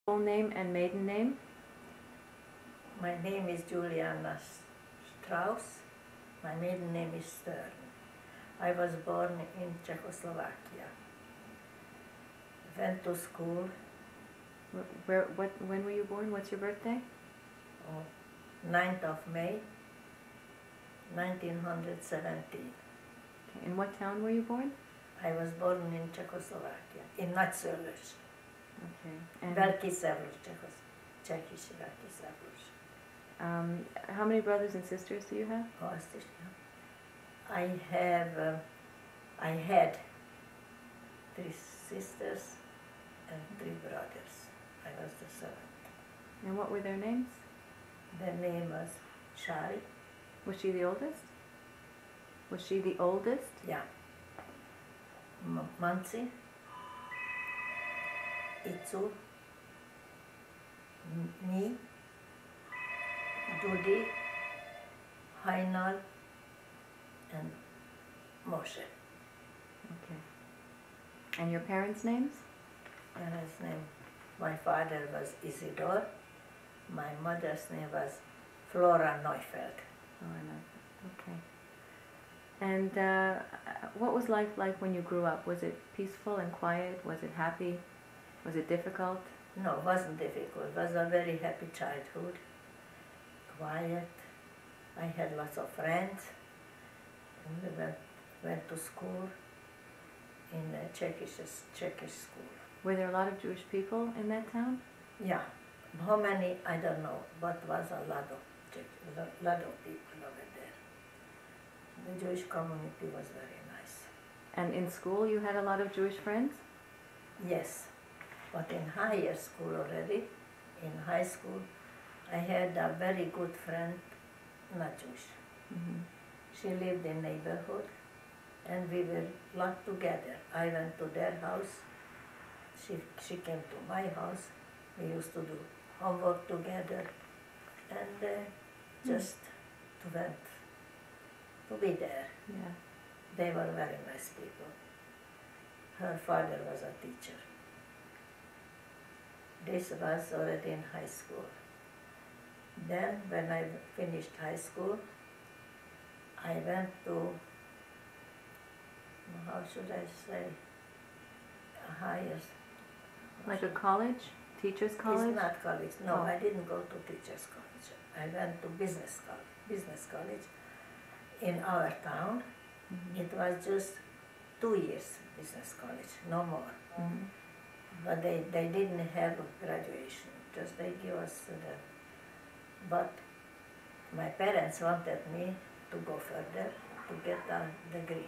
Full name and maiden name? My name is Juliana Strauss. My maiden name is Stern. I was born in Czechoslovakia. Went to school. When were you born? What's your birthday? 9th of May, 1917. Okay. In what town were you born? I was born in Czechoslovakia, in Nagyszolos. Okay. And Czechoslovakia. how many brothers and sisters do you have? I had 3 sisters and 3 brothers. I was the 7th. And what were their names? Their name was Shari. Was she the oldest? Was she the oldest? Yeah. Manci, Itzu, me, Dudi, Hainal, and Moshe. Okay. And your parents' names? His name, my father was Isidore. My mother's name was Flora Neufeld. Oh, I know. Okay. And what was life like when you grew up? Was it peaceful and quiet? Was it happy? Was it difficult? No, it wasn't difficult. It was a very happy childhood. Quiet. I had lots of friends. And we went to school in a Czechish school. Were there a lot of Jewish people in that town? Yeah. How many, I don't know, but was a lot of people over there. The Jewish community was very nice. And in school you had a lot of Jewish friends? Yes, but in higher school already, in high school, I had a very good friend, not Jewish. Mm-hmm. She lived in neighborhood, and we were lot together. I went to their house, she came to my house, we used to do homework together, and just to be there. Yeah. They were very nice people. Her father was a teacher. This was already in high school. Then, when I finished high school, I went to, how should I say, a higher... Like a college? Teacher's college? It's not college. No, Oh. I didn't go to teacher's college. I went to business college in our town. Mm-hmm. It was just 2 years business college, no more. Mm-hmm. But they didn't have graduation, just they give us the... But my parents wanted me to go further, to get a degree.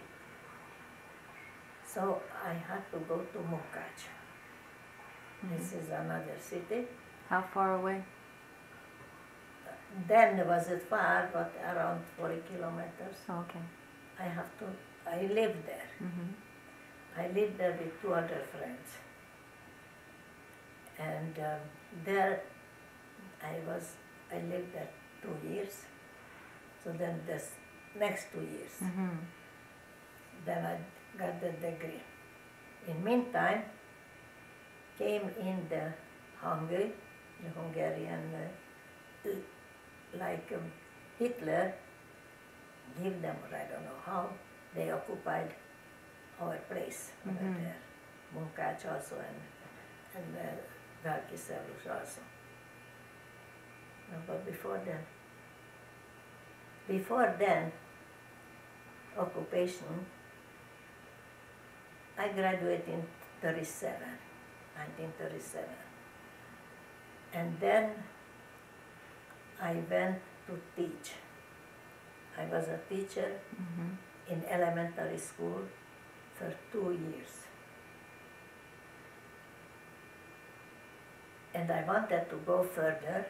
So I had to go to Munkács. Mm-hmm. This is another city. How far away? Then was it far, but around 40 kilometers. Oh, okay. I lived there. Mm-hmm. I lived there with 2 other friends. And there I lived there 2 years. So then this next 2 years, Mm-hmm. then I got the degree. In meantime, came in the Hungary, the Hungarian, Hitler give them, or I don't know how, they occupied our place over Mm-hmm. there. Munkács also and Bergen-Belsen also. No, but before then, occupation, I graduated in 1937. And then I went to teach. I was a teacher Mm-hmm. in elementary school for 2 years. And I wanted to go further,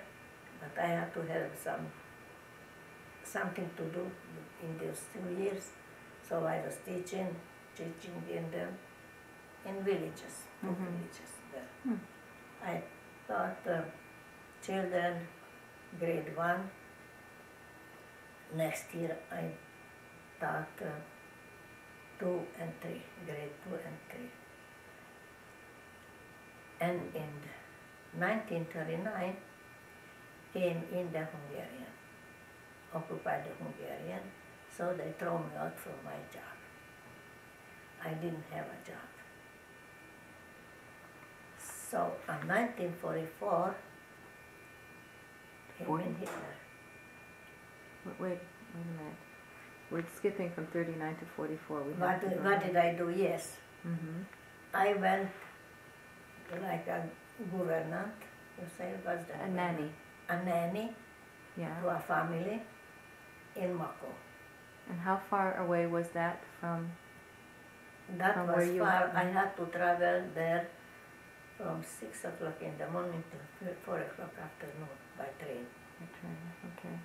but I had to have something to do in those 2 years. So I was teaching in villages, Mm-hmm. villages there. Hmm. I taught children grade 1. Next year I taught 2 and 3, grade 2 and 3. And in 1939 came in the Hungarian, occupied the Hungarian, so they threw me out from my job. I didn't have a job. So in 1944 came in Hitler. Wait a minute. We're skipping from 39 to 44. What did I do? Yes. Mm-hmm. I went like a governant, you say, what's that? A nanny. A nanny Yeah. to a family in Mako. And how far away was that from? That From was where you far. were? I had to travel there from 6 o'clock in the morning to 4 o'clock afternoon by train. Okay.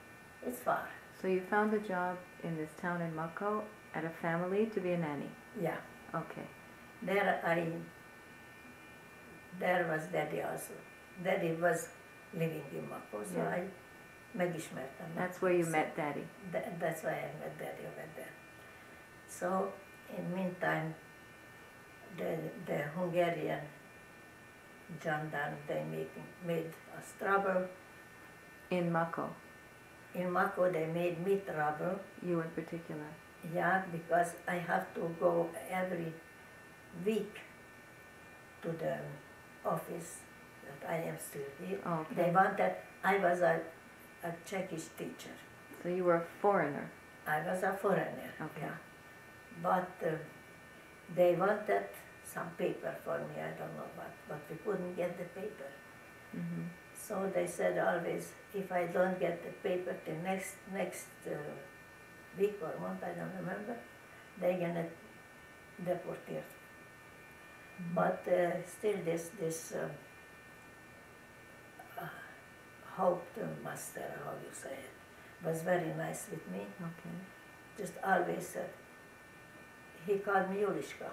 It's far. So you found a job in this town in Mako at a family to be a nanny. Yeah. Okay. There was Daddy also. Daddy was living in Mako, so Yeah. I megismertem. That's where you met Daddy. That's why I met Daddy over there. So in meantime, the Hungarian gendarme, they made us trouble. In Mako, In Mako they made me trouble. you in particular. Yeah, because I have to go every week to the office that I am still here. Oh, okay. They wanted, I was a Czechish teacher. So you were a foreigner. I was a foreigner, Okay. yeah. But they wanted some paper for me, I don't know what, but we couldn't get the paper. Mm-hmm. So they said always, if I don't get the paper the next week or month, I don't remember, they're gonna deport you. Mm-hmm. But still this Hope master, how you say it, was very nice with me. Okay. Just always said, he called me Julishka.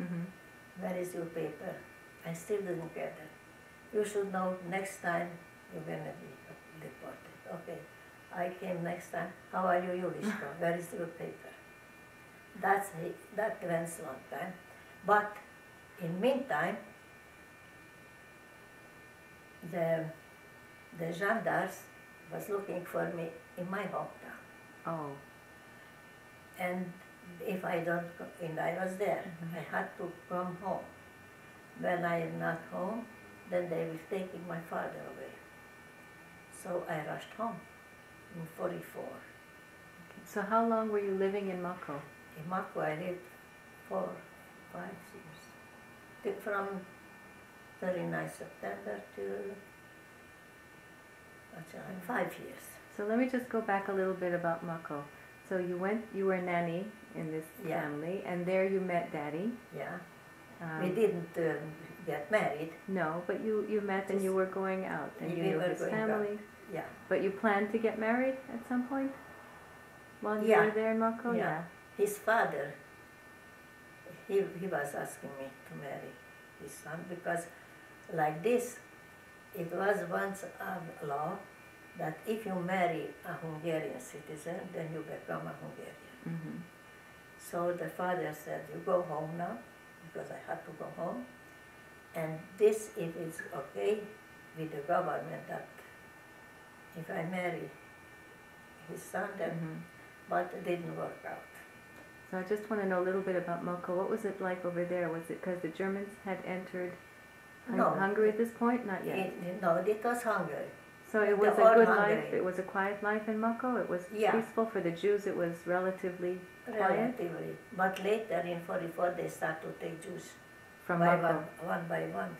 Mm-hmm. Where is your paper? I still didn't get it. You should know next time you're gonna be deported. Okay. I came next time. How are you, Julishka? Where is your paper? That went long time. But in meantime, the gendarmes was looking for me in my hometown. Oh. And if I don't, and I was there, Mhm. I had to come home. When I am not home, then they will take my father away. So I rushed home in 44. So how long were you living in Mako? In Mako I lived 4, 5 years. From 39 September to 5 years. So let me just go back a little bit about Mako. So you were a nanny in this Yeah. family, and there you met Daddy. Yeah. We didn't get married. No, but you met and you were going out, and you We knew were his going family. Yeah. But you planned to get married at some point while you Yeah. were there in Mako? Yeah. His father, he was asking me to marry his son because like this, it was once a law that if you marry a Hungarian citizen, then you become a Hungarian. Mm-hmm. So the father said, you go home now, because I had to go home, and this, if it's okay with the government, that if I marry his son, then, Mm-hmm. but it didn't work out. So I just want to know a little bit about Mako. What was it like over there? Was it because the Germans had entered No. Hungary at this point? Not yet. It was Hungary. So it was the a old good Hungary. life. It was a quiet life in Mako. It was Yeah. peaceful for the Jews. It was relatively quiet Relatively. But later in 44 they start to take Jews from by Mako. one by one,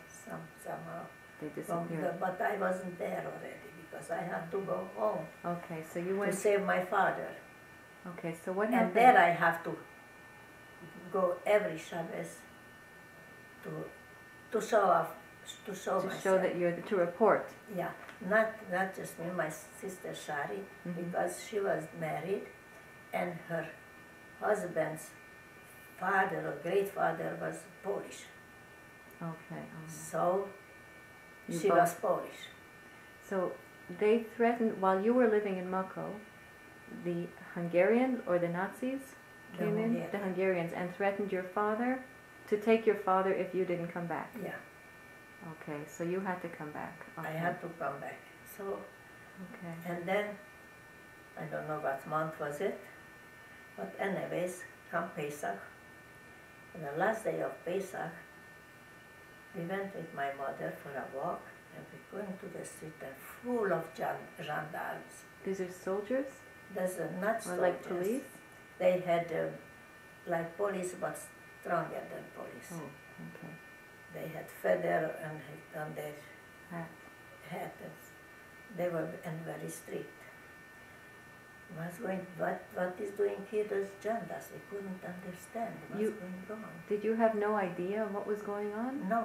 somehow. They disappeared. But I wasn't there already because I had to go home Okay, so you to went. save my father. Okay, so what And happened? there I have to go every Shabbos to show off, to show to myself. show that you're to report. Yeah, not just me, my sister Shari, Mhm. because she was married and her husband's father or great father was Polish. Okay. So You she both- was Polish. So they threatened while you were living in Mako. The Hungarians or the Nazis The came in, Hungarian. the Hungarians, and threatened your father to take your father if you didn't come back. Yeah. Okay, so you had to come back. Okay. I had to come back. So, Okay. and then, I don't know what month was it, but anyways, come Pesach, on the last day of Pesach, we went with my mother for a walk, and we going to the street and full of gendarmes. These are soldiers? There's not Or soldiers. like police? They had like police, but stronger than police. Oh, okay. They had feather on their Hat. hat. They were and very strict. Was going, what is doing here those genders? We couldn't understand what's going on. Did you have no idea what was going on? No.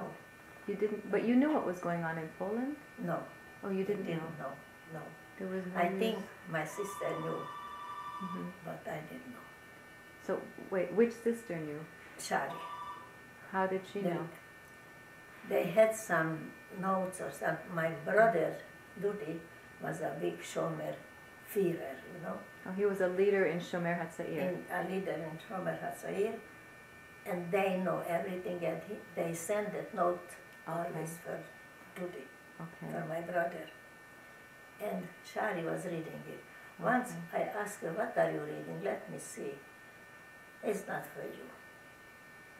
You didn't, but you knew what was going on in Poland? No. Oh, you didn't know? No. There was no I news. think my sister knew, Mhm. but I didn't know. So, wait, which sister knew? Shari. How did she know? They had some notes or something. My brother, Dudi, was a big Shomer Führer, you know. Oh, he was a leader in Shomer HaTzair. A leader in Shomer HaTzair, and they know everything, and they send that note always for Dudi, Okay. for my brother. And Shari was reading it. Once I asked her, what are you reading? Let me see. It's not for you.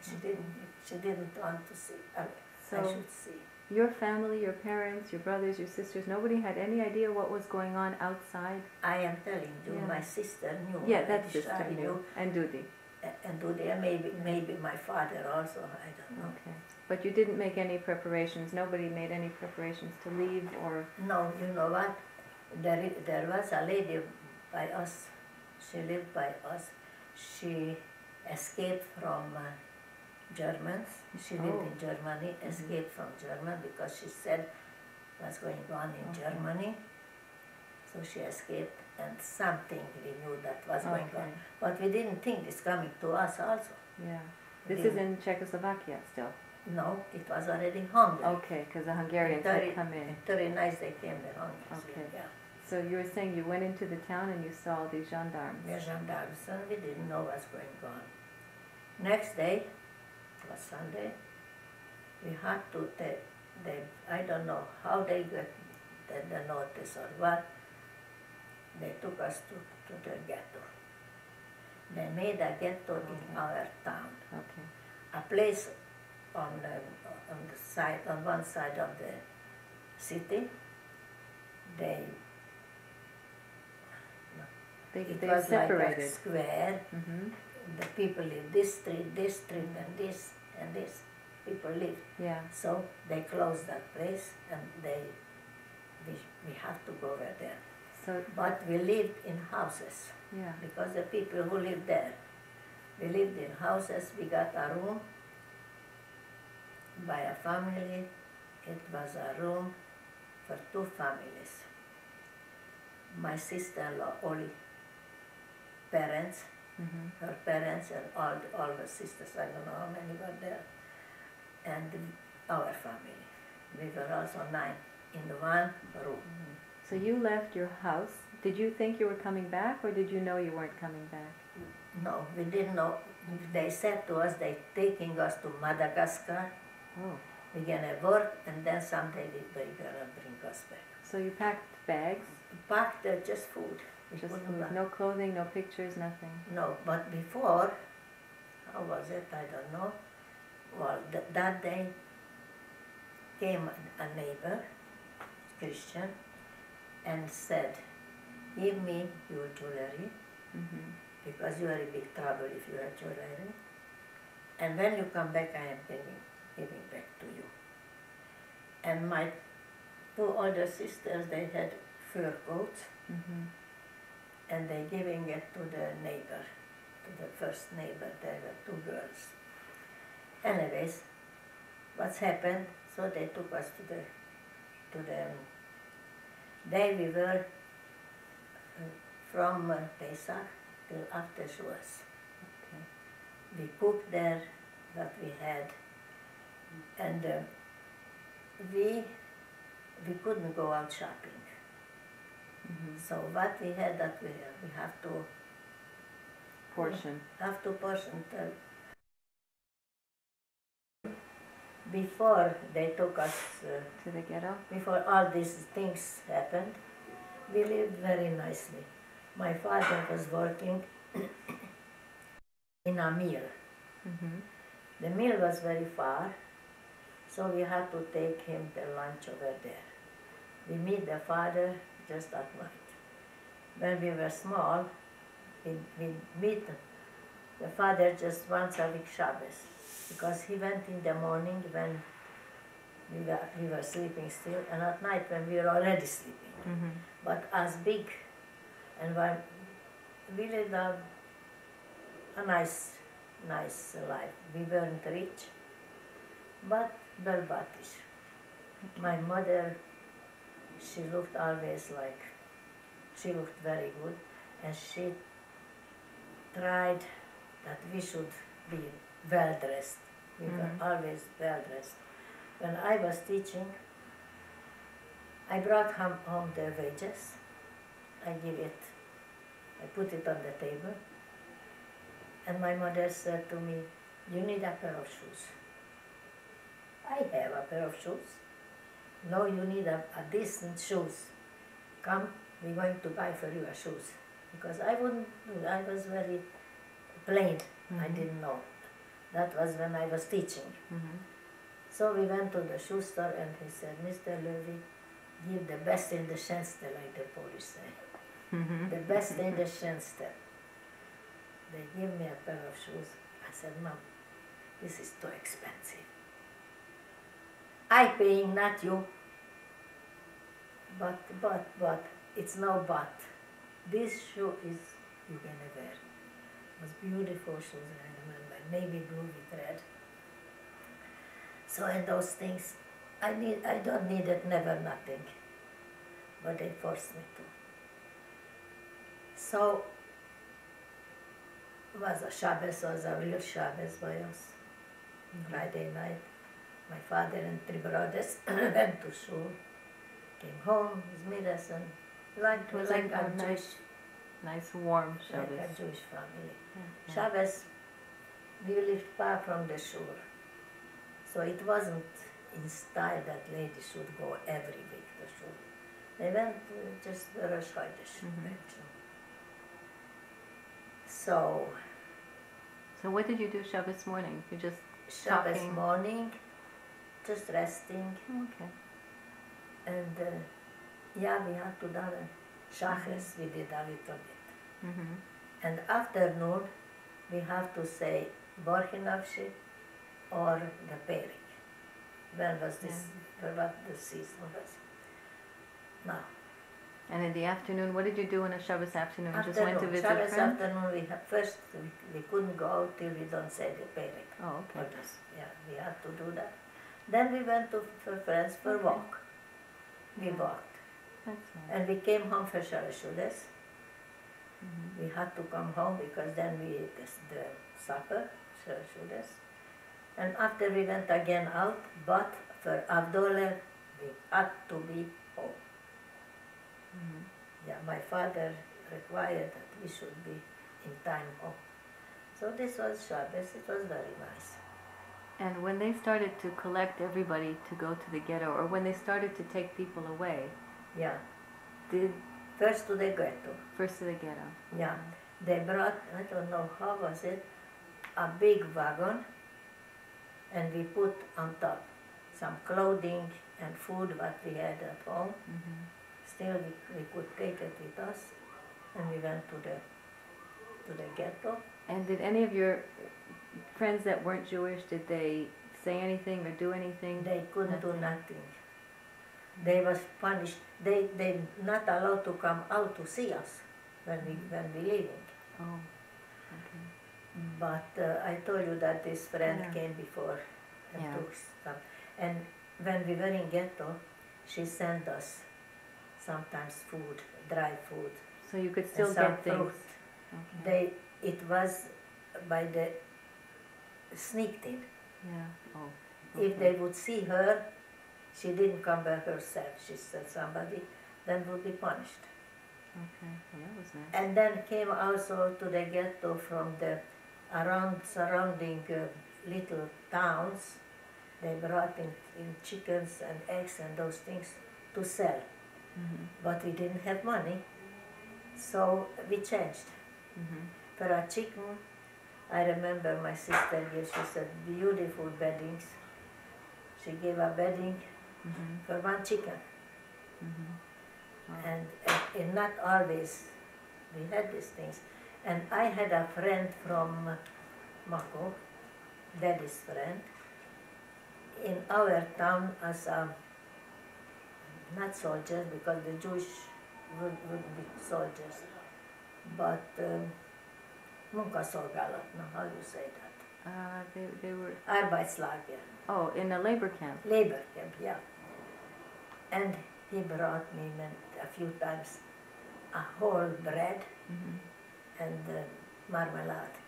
She didn't want to see. I should see. Your family, your parents, your brothers, your sisters, nobody had any idea what was going on outside? I am telling you, Yeah. my sister knew. Yeah, that sister Shari knew. And Dudi. And Dudi, and maybe my father also, I don't know. Okay. But you didn't make any preparations, nobody made any preparations to leave or... No, you know what? There was a lady by us, she lived by us. She escaped from Germans. She lived in Germany, escaped from German because she said what's going on in Germany. So she escaped, and something we knew that was going on. But we didn't think it's coming to us also. Yeah. This is in Czechoslovakia still? No, it was already Hungary. Okay, because the Hungarians had come in. In 39 they came, the Hungarians. Okay. Yeah. So you were saying you went into the town and you saw these gendarmes. The gendarmes, and we didn't know what's going on. Next day, it was Sunday, we had to take, I don't know how they got the notice or what, they took us to the ghetto. They made a ghetto in our town. Okay. A place on the side, on one side of the city, it was separated. like a square. Mm-hmm. The people live this street, and this, and this. People live. Yeah. So they closed that place, and we have to go over there. So, but we lived in houses. Yeah. Because the people who lived there, we lived in houses. We got a room by a family. It was a room for 2 families. My sister-in-law, Oli, parents, her parents, and all the sisters, I don't know how many were there, and our family. We were also 9 in one room. So you left your house. Did you think you were coming back, or did you know you weren't coming back? No, we didn't know. They said to us they're taking us to Madagascar. Oh. We're gonna work, and then someday they're gonna bring us back. So you packed bags? Packed just food. Just food. No clothing, no pictures, nothing? No, but before, how was it? I don't know. Well, that day came a neighbor, Christian, and said, give me your jewelry, because you are in big trouble if you have jewelry. And when you come back, I am giving back to you. And my 2 older sisters, they had fur coats, and they giving it to the neighbor, to the first neighbor. There were 2 girls. Anyways, what's happened? So they took us to the day we were from Pesach till after Shavuos. Okay. We cooked there what we had, and we couldn't go out shopping. So what we had, that we have to portion. Have to portion. before they took us, To the ghetto? before all these things happened, we lived very nicely. My father was working in a mill. Mm-hmm. The mill was very far, so we had to take him the lunch over there. We meet the father just at night. When we were small, we meet the father just once a week Shabbos, because he went in the morning when we were sleeping still, and at night when we were already sleeping. Mm-hmm. But as big, and when we lived a nice life. We weren't rich, but Belbatish. My mother, she looked always like, she looked very good, and she tried that we should be well dressed. We were always well dressed. When I was teaching, I brought home the wages. I put it on the table. And my mother said to me, "You need a pair of shoes." I have a pair of shoes. No, you need a decent shoes. Come, we're going to buy for you a shoes. Because I wouldn't do, I was very plain. I didn't know. That was when I was teaching. So we went to the shoe store and he said, "Mr. Levy, give the best in the tjänster," like the Polish say. The best in the tjänster. They give me a pair of shoes. I said, "Mom, this is too expensive. I paying, not you." But, it's no but. This shoe is, you can wear. It was beautiful shoes, I remember, navy blue with red. So in those things, I don't need it, never nothing. But they forced me to. So, was a Shabbos, was a real Shabbos by us. Friday night, my father and 3 brothers went to shul, came home, his medicine, like a nice warm Shabbos. like a Jewish family. Yeah. Shabbos, we lived far from the shul, so it wasn't in style that ladies should go every week to shul. They went just Rosh Chodesh. So what did you do Shabbos morning? You just Shabbos talking? morning, just resting, Okay. and we had to daven. Shachris, we did a little bit. And afternoon, we have to say Borchinavshi or the Perik. When was this? What the season was? Now. And in the afternoon, what did you do on a Shabbos afternoon? Just went to visit Shabbos friends? afternoon, first we couldn't go out till we don't say the Perik. Oh, okay. Yeah, we had to do that. Then we went to for friends for walk. We walked. That's nice. And we came home for Shalashudas. We had to come home because then we ate the supper, Shalashudas. And after we went again out, but for Avdoleh, we had to be home. Yeah, my father required that we should be in time home. So this was Shabbos, it was very nice. And when they started to collect everybody to go to the ghetto, or when they started to take people away, Yeah, did first to the ghetto. first to the ghetto? Yeah, they brought, I don't know how was it, a big wagon, and we put on top some clothing and food what we had at home. Still we could take it with us, and we went to the ghetto. And did any of your friends that weren't Jewish, did they say anything or do anything? They couldn't do nothing. They was punished. They not allowed to come out to see us when we leaving. Oh, okay. But I told you that this friend came before and took stuff. And when we were in ghetto, she sent us sometimes food, dry food. So you could still and some get things. fruit. Okay. It was by the sneaked in. Yeah. Oh. If they would see her, she didn't come by herself, she said somebody, then would be punished. Okay, well, that was nice. And then came also to the ghetto from the surrounding little towns, they brought in chickens and eggs and those things to sell. But we didn't have money, so we changed. For a chicken, I remember my sister gave, she said, beautiful beddings. She gave a bedding for one chicken. And not always we had these things. And I had a friend from Mako, daddy's friend, in our town as a, not soldiers, because the Jewish would be soldiers, but munkaszolgálat, no, how do you say that? They were... Arbeitslager. Oh, in a labor camp. Labor camp, yeah. And he brought me a few times a whole bread and marmalade.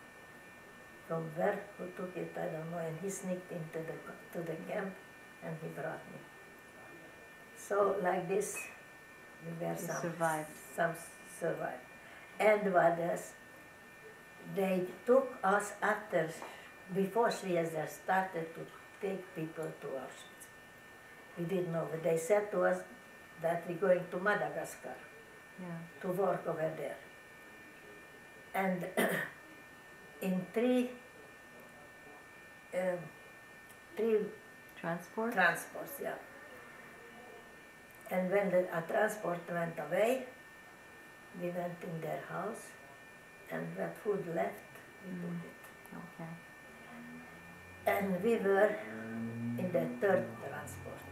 From where who took it, I don't know, and he sneaked into the camp and he brought me. So like this, we were some survived. And what else? They took us after, before Schwiezer started to take people to Auschwitz. We didn't know, but they said to us that we're going to Madagascar to work over there. And in three transports, yeah. And when a transport went away, we went in their house, and what food left, we took it. Okay. And we were in the third transport,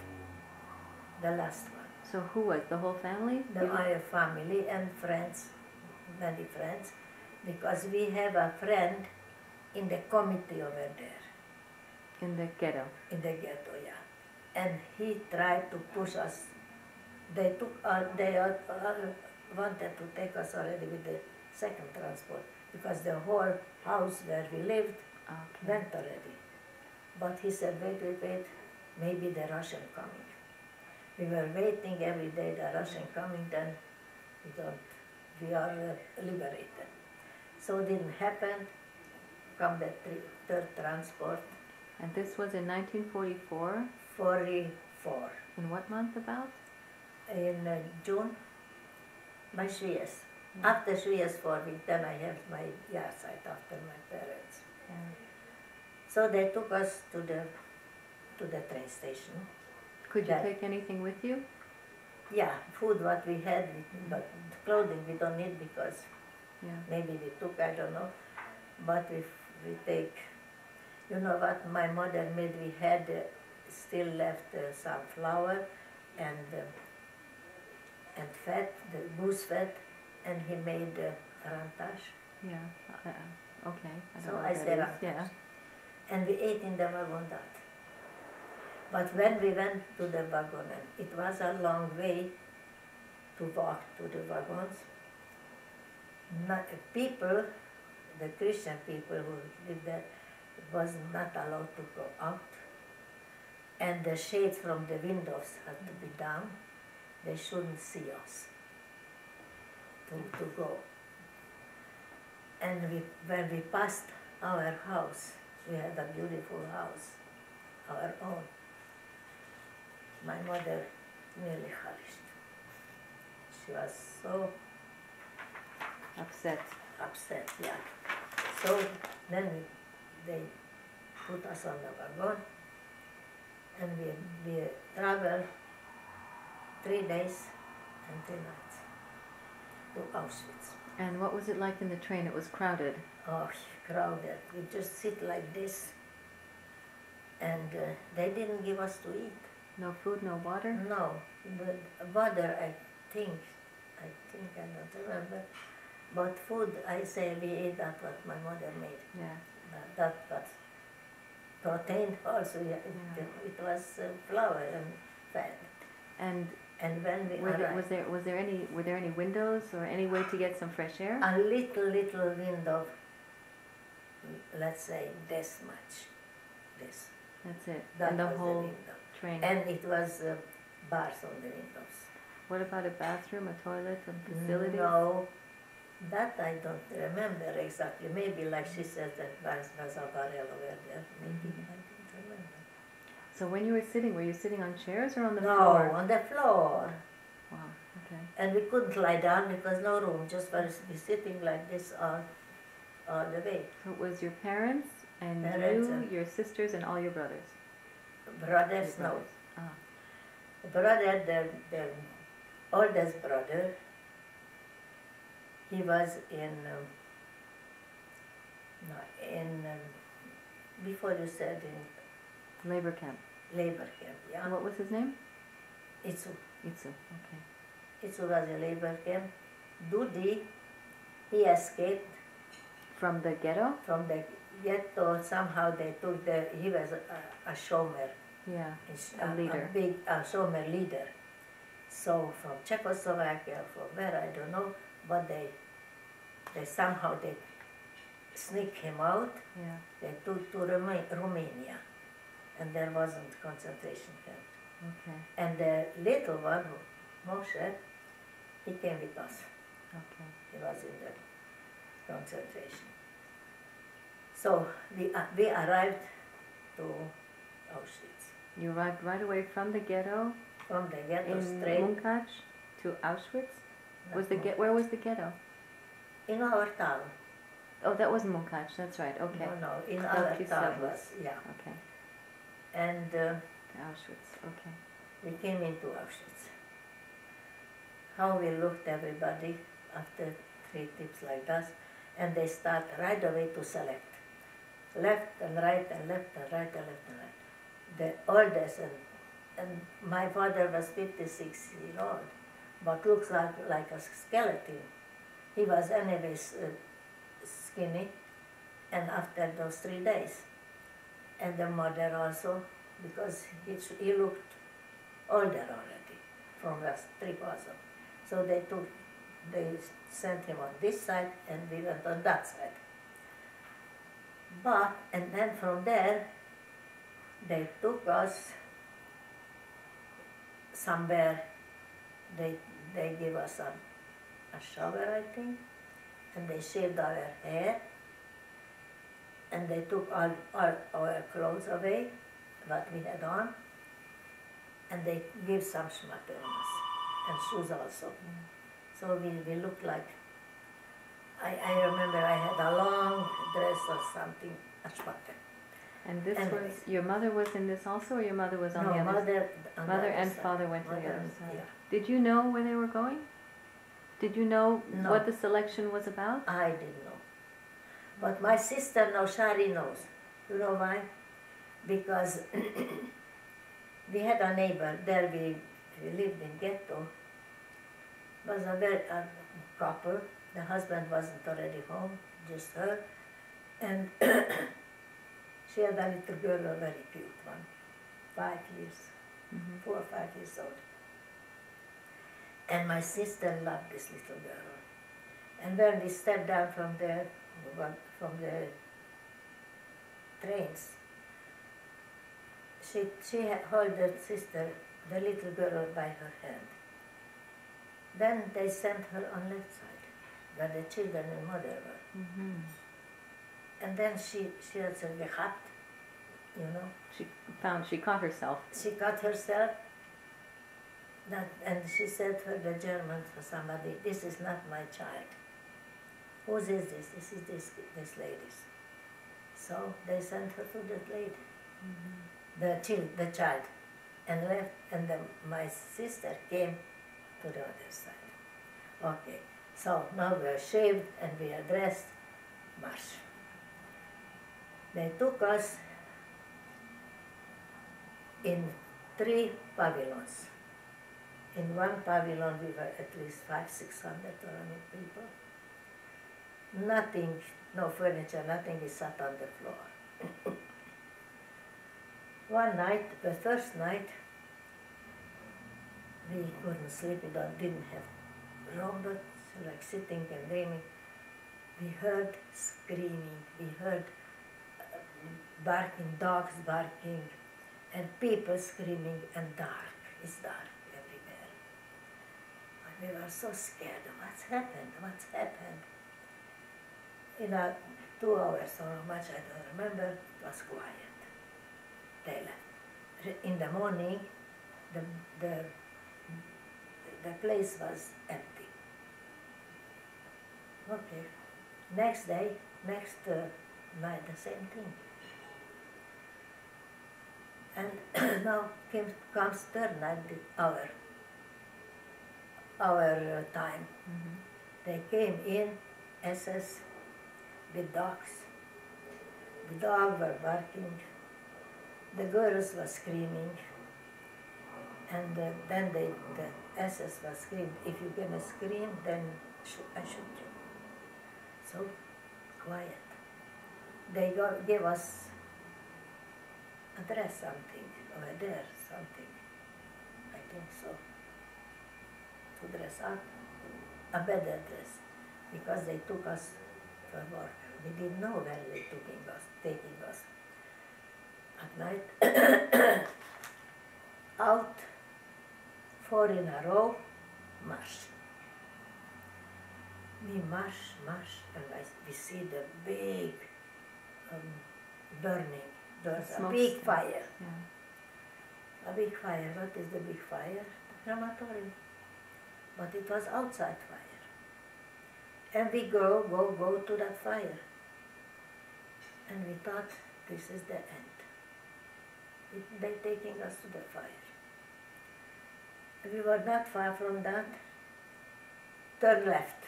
the last one. So who was the whole family? My family and friends, many friends, because we have a friend in the committee over there. In the ghetto? In the ghetto, yeah. And he tried to push us. They wanted to take us already with the second transport, because the whole house where we lived went already. But he said, wait, maybe the Russian coming. We were waiting every day, the Russian coming, then we are liberated. So it didn't happen, come the third transport. And this was in 1944? 44. In what month about? In June, by Schwież. After Schwież 4 weeks, then I have my yahrzeit after my parents. So they took us to the train station. Could you take anything with you? Yeah, food what we had, but clothing we don't need because maybe we took, I don't know. But we take, you know what my mother made, we had still left some flour and fat, the goose fat, and he made rantash. Yeah, okay. So I say rantash. Yeah. And we ate in the wagon that. But when we went to the wagon, and it was a long way to walk to the wagons, people, the Christian people who lived there, was not allowed to go out. And the shades from the windows had to be down. They shouldn't see us to go. And when we passed our house, we had a beautiful house, our own. My mother nearly hurried. She was so upset, yeah. So then they put us on the wagon, and we traveled 3 days and 3 nights to Auschwitz. And what was it like in the train? It was crowded. Oh, crowded. We just sit like this, and they didn't give us to eat. No food, no water? No, the water I think, I don't remember. But food, I say we ate that what my mother made. Yeah. That was protein also. It was flour and fat. And when we arrived, were there any windows or any way to get some fresh air? A little window, let's say this much, this. That's it. That and the was whole the window. Train. And it was bars on the windows. What about a bathroom, a toilet, some facilities? No, that I don't remember exactly. Maybe like she said that was a barrel over there. Maybe I don't remember. So when you were you sitting on chairs or on the No, floor? on the floor. Wow, okay. And we couldn't lie down because no room, just for be sitting like this all the way. So it was your parents and Parents you, and- your sisters, and all your brothers? Brothers, Your no. brothers. Ah. The brother, the oldest brother, he was before you said in Labor camp. labor camp, yeah. What was his name? Itsu. Itsu, okay. Itsu was a labor camp. Dudi, he escaped From the ghetto? from the ghetto. Somehow they took he was a shomer. Yeah, A leader. A big shomer leader. So from Czechoslovakia, from where I don't know, but they somehow they sneak him out. yeah. They took to Romania, and there wasn't concentration camp. Okay, And the little one, Moshe, he came with us. okay. He was in the concentration. So we arrived to Auschwitz. You arrived right away from the ghetto From the ghetto in straight. Munkac to Auschwitz? not Where was the ghetto? in our town. Oh, that was Munkac, that's right, okay. No, in our town Krakow-Plaszow. was, yeah. Okay, And to Auschwitz, okay. we came into Auschwitz. How we looked, everybody, after 3 trips like that, and they start right away to select. Left and right and left and right and left and right. The oldest, and my father was 56-year-old, but looks like a skeleton. He was anyways skinny, and after those 3 days. And the mother also, because he looked older already, from West 3000. So they sent him on this side, and we went on that side. And then from there, they took us somewhere, they gave us a shower, I think, and they shaved our hair, and they took all our clothes away, what we had on, and they gave some schmatter on us, and shoes also. So we looked like, I remember I had a long dress or something, a schmatter. And this Anyways. was, your mother was in this also, or your mother was on the other side? Mother and father went to the other side. Yeah. Did you know where they were going? Did you know No. what the selection was about? I didn't know. But my sister Shari knows. You know why? Because we had a neighbor there, we lived in ghetto. Was a couple. The husband wasn't already home, just her. And she had a little girl, a very cute one, 5 years, 4 or 5 years old. And my sister loved this little girl. And when we stepped down from the trains, she held her sister, the little girl, by her hand. Then they sent her on left side, where the children and mother were. And then she had said, gehabt, you know. She caught herself. She cut herself, and she said to the German, for somebody, this is not my child. Whose is this? This is this lady's. So they sent her to that lady, the child, and left, and my sister came to the other side. Okay, so now we are shaved and we are dressed, march. They took us in 3 pavilions. In one pavilion we were at least 500-600 people. Nothing, no furniture, nothing is sat on the floor. One night, the first night, we couldn't sleep, we didn't have room, but like sitting and dreaming. We heard screaming, we heard barking, dogs barking, and people screaming, and dark, it's dark everywhere. And we were so scared, what's happened, what's happened? In 2 hours or how much, I don't remember, it was quiet. They left. in the morning, the, the, the place was empty. Okay. Next day, next night, the same thing. And now comes third night, our time. Mm-hmm. They came in, SS, with dogs. The dogs were barking, the girls were screaming, and then the SS was screaming, if you're gonna scream, then I shoot you. So, quiet. They gave us a dress, something, over there, something, I think so, to dress up, a better dress, because they took us for work. We didn't know where they taking us. At night, out, 4 in a row, march. We march, and we see the big burning. There's a big fire. Yeah. A big fire. What is the big fire? The crematorium. But it was outside fire. And we go to that fire. And we thought, this is the end. They're taking us to the fire. We were not far from that. Turn left.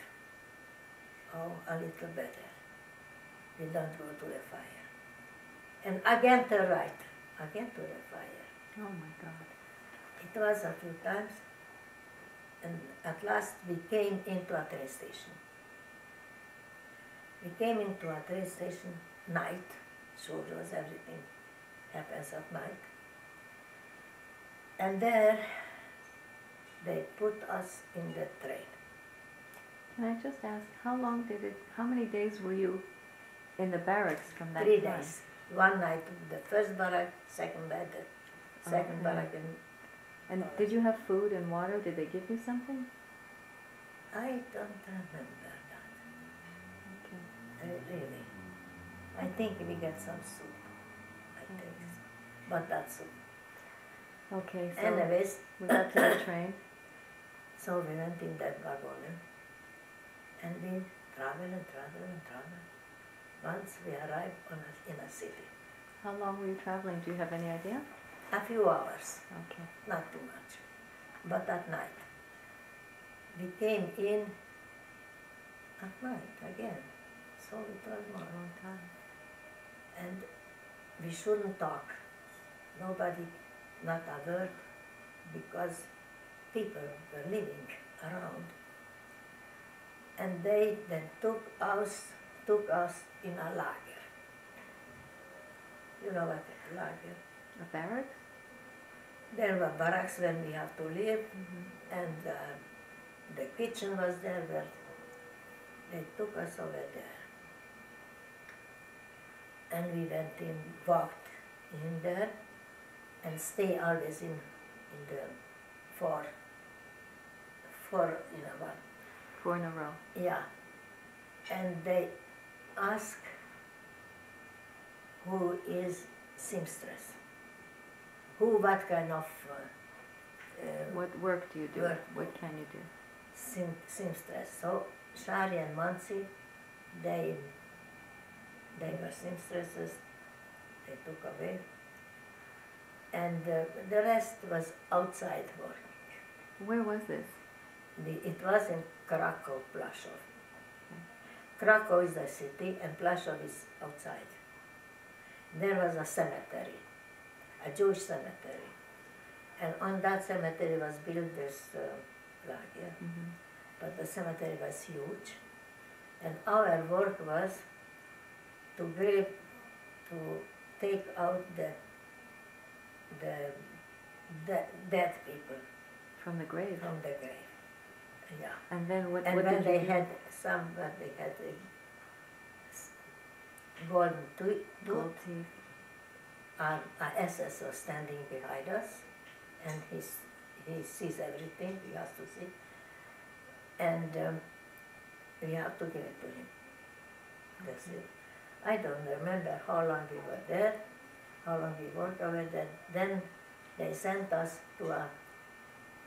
Oh, a little better. We don't go to the fire. And again turn right. Again to the fire. Oh my God. It was a few times. And at last we came into a train station. We came into a train station night. Sure was everything happens at night. And there they put us in the train. Can I just ask, how many days were you in the barracks from that 3 time? days. One night, the first barrack, second bed, the second barrack. And did you have food and water? Did they give you something? I don't remember that. Okay. Really. I think we get some soup. I think so. But that's soup. Okay, so Anyways, we got to the train. so we went in that wagon. And we traveled. Once we arrived in a city. How long were you traveling? Do you have any idea? A few hours, Okay. not too much. But at night. We came in at night again. So it was a long time. And we shouldn't talk. Nobody, not a word, because people were living around. And they then took us in a lager. You know what a lager? A barracks? There were barracks when we have to live, Mm-hmm. and the kitchen was there where they took us over there. And we went in, walked in there, and stay always in the four in a one. 4 in a row. Yeah. And they ask who is seamstress, what kind of What work do you do? work. What can you do? Seamstress. So Shari and Mansi, they were seamstresses. They took away, and the rest was outside work. Where was this? It was in Krakow-Plaszow. Krakow is the city and Plaszow is outside. There was a cemetery, a Jewish cemetery. And on that cemetery was built this lager. Mm-hmm. But the cemetery was huge. And our work was to take out the dead people From the grave. from the grave. Yeah. And then what And did when you they do? had they had a golden tooth, Gold teeth. our SS was standing behind us, and he sees everything, he has to see, and we have to give it to him. That's it. I don't remember how long we were there, how long we worked over there. Then they sent us to a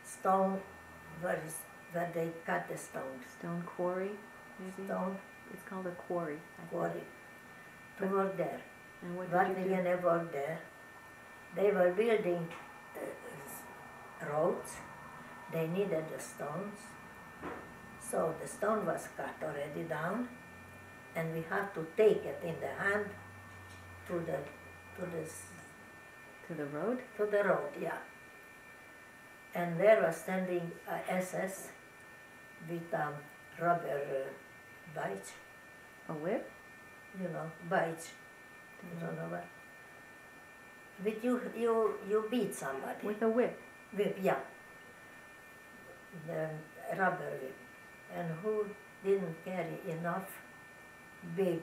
stone where they cut the stones. Stone quarry, maybe? Stone It's called a quarry. I think. quarry. To work there. And what But did we you do? didn't work there. They were building roads. They needed the stones. So the stone was cut already down, and we had to take it in the hand to the To the road? to the road, yeah. And there was standing a SS with a rubber badge, A whip? badge. You don't know what? With you beat somebody. With a whip. Whip, yeah. The rubber whip. And who didn't carry enough big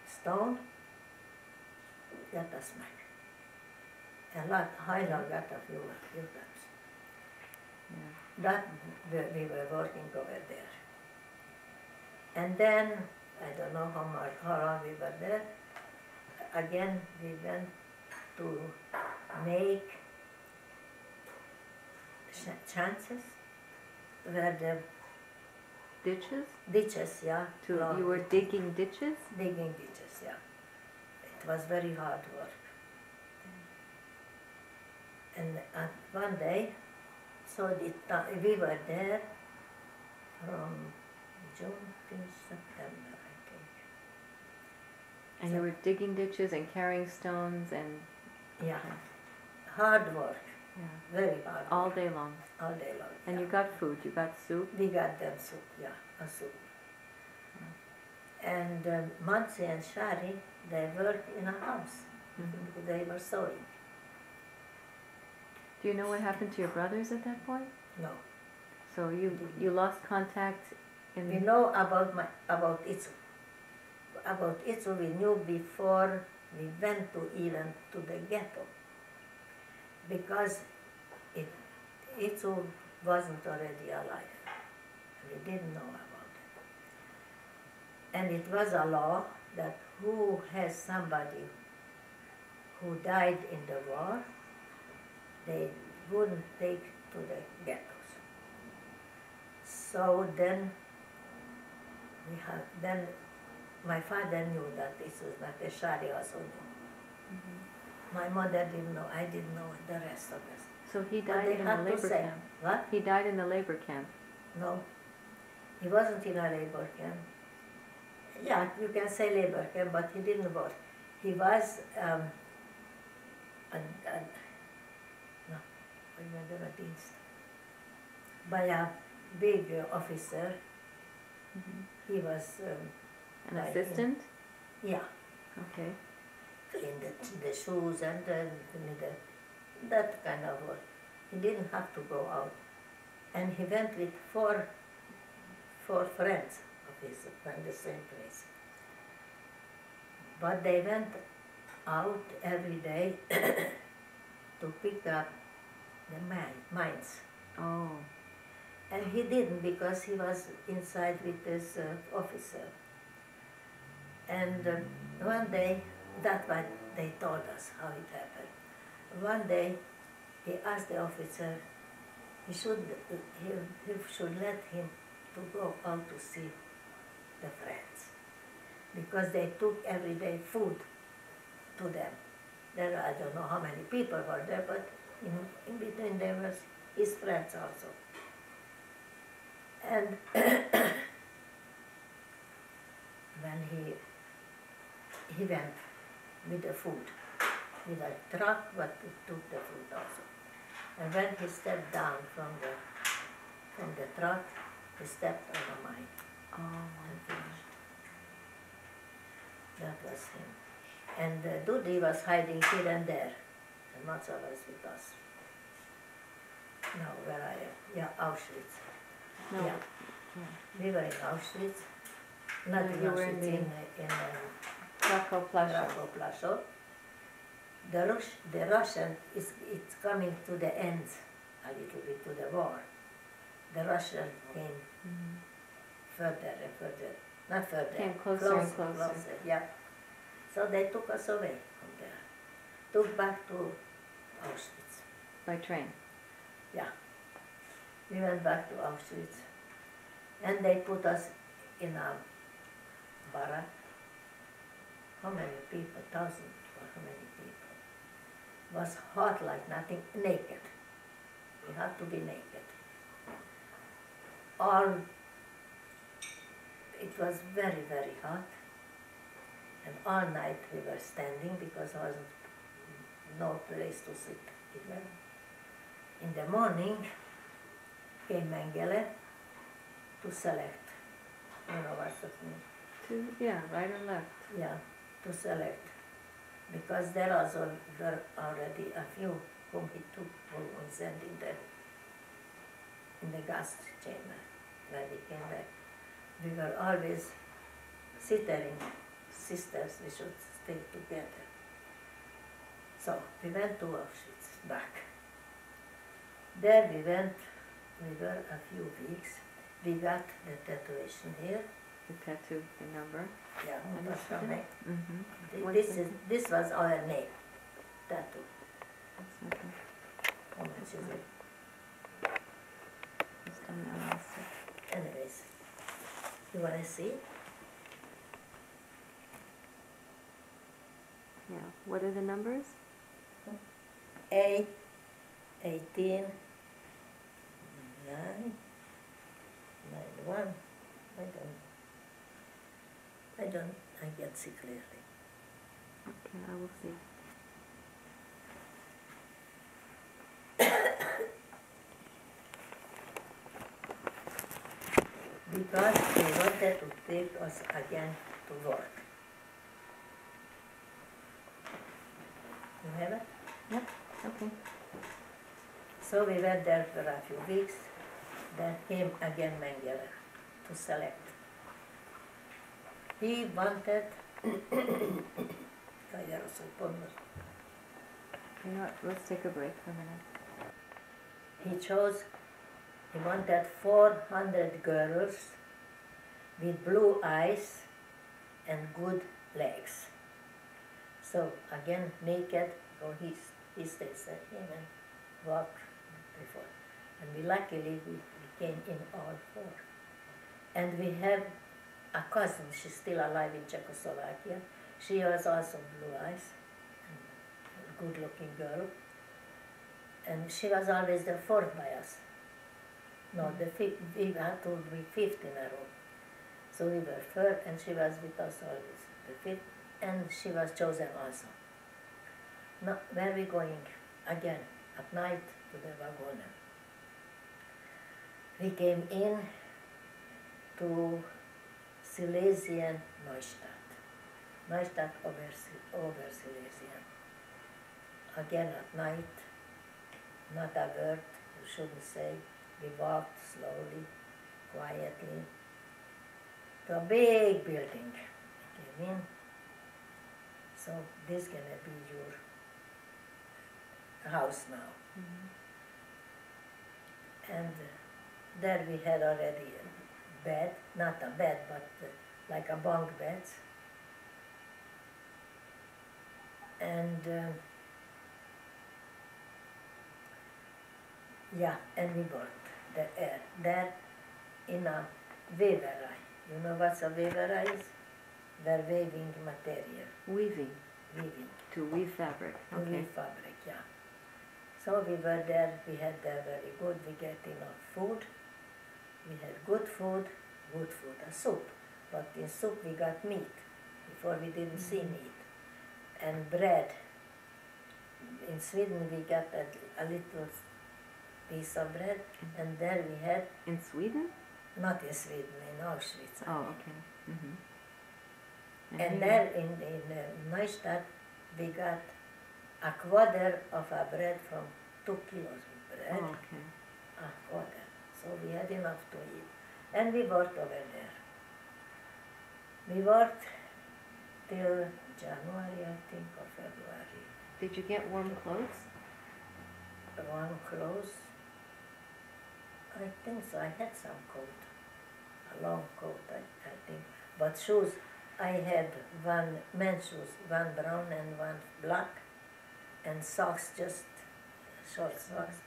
stone, got a smack. A lot higher got a few times. Yeah. That we were working over there. And then, I don't know how long we were there, again we went to make chances where the Ditches? ditches, yeah. You were digging ditches? digging ditches, yeah. It was very hard work. And one day, we were there from June till September, I think. And you were digging ditches and carrying stones and Yeah, hard work, yeah, very hard. all day long. All day long. And yeah. you got food, you got soup. We got them soup, yeah, a soup. And Mansi and Shari, they worked in a house. Mhm. They were sewing. Do you know what happened to your brothers at that point? No. So you lost contact in We know about Itzu. About Itzu we knew before we went even to the ghetto. Because Itzu wasn't already alive. We didn't know about it. And it was a law that who has somebody who died in the war, they wouldn't take to the ghettos. So then my father knew that this was not a Shari also knew. My mother didn't know, I didn't know the rest of us. So he But died they in had a to labor say, camp. what? He died in the labor camp. No, he wasn't in a labor camp. Yeah, you can say labor camp, but he didn't work. He was by a big officer. He was An like assistant? yeah, Okay. clean the shoes and that kind of work. He didn't have to go out, and he went with four friends of his from the same place. But they went out every day to pick up the mines. Oh. And he didn't because he was inside with this officer. And one day, that's why they told us how it happened. One day, he asked the officer, he should let him to go out to see the friends, because they took every day food to them. There, I don't know how many people were there, but in between there was his friends also. And when he went with the food, with a truck, but he took the food also. And when he stepped down from the truck, he stepped on a mine Oh. and finished. That was him. And Dudi was hiding here and there, and Matza was with us. No, where I am? Yeah, Auschwitz. No. Yeah. We were in Auschwitz, not No, in you were in Auschwitz, the- in Krakow-Plaszow. Krakow-Plaszow. The Russian it's coming to the end a little bit to the war. The Russian came further and further, not further, Came closer and closer. Yeah. So they took us away from there, took back to Auschwitz. By train? Yeah. We went back to Auschwitz. And they put us in a barrack. How many people? 1,000 or how many people? It was hot like nothing, naked. We had to be naked. It was very, very hot. And all night we were standing because there was no place to sit even. In the morning came Mengele to select. You know what that means? Yeah, right or left? Yeah, to select. Because there also were already a few whom he took who was sent in the gas chamber when we came back. We were always sisters, we should stay together. So we went to Auschwitz, back. There we were a few weeks. We got the tattooation here. The tattoo, the number. Yeah, Mm-hmm. This was our name, tattoo. That's nothing. How much is it? Just on the list. Anyways, you want to see? Yeah. What are the numbers? A, 18, 9, 1. I can't see clearly. Okay, I will see. Because they wanted to take us again to work. You have it? Yep, okay. So we went there for a few weeks. Then came again Mengele to select. He wanted You know what, let's take a break for a minute. he wanted 400 girls with blue eyes and good legs. So again, naked, so he stays there and walked before. And we luckily we came in all 4. And we have a cousin, she's still alive in Czechoslovakia. She has also blue eyes, a good looking girl. And she was always the 4th by us. No, we had to be 5th in a row. So we were 3rd and she was with us always, the 5th, and she was chosen also. Now, where are we going? Again, at night to the wagon. We came in to Silesian Neustadt. Neustadt Obersilesian. Again at night, not a word, you shouldn't say. We walked slowly, quietly, to a big building. We came in. So this is gonna be your house now. Mm-hmm. And there we had already a bed, not a bed, but like a bunk bed. And yeah, and we worked there in a weaverai. You know what's a weaverai is? They're weaving material. Weaving. Weaving. To weave fabric. To weave fabric, yeah. So we were there, we had there very good, we get enough food. We had good food, a soup. But in soup we got meat. Before we didn't see meat. And bread. In Sweden we got a little piece of bread, and there we had... In Sweden? Not in Sweden, in Auschwitz. Oh, okay. Mm-hmm. And there in Neustadt we got a quarter of a bread from 2 kilos of bread. Oh, okay. A quarter. So we had enough to eat. And we worked over there. We worked till January, I think, or February. Did you get warm clothes? Warm clothes? I think so. I had some coat. A long coat, I think. But shoes, I had one men's shoes, one brown and one black. And socks, just short socks.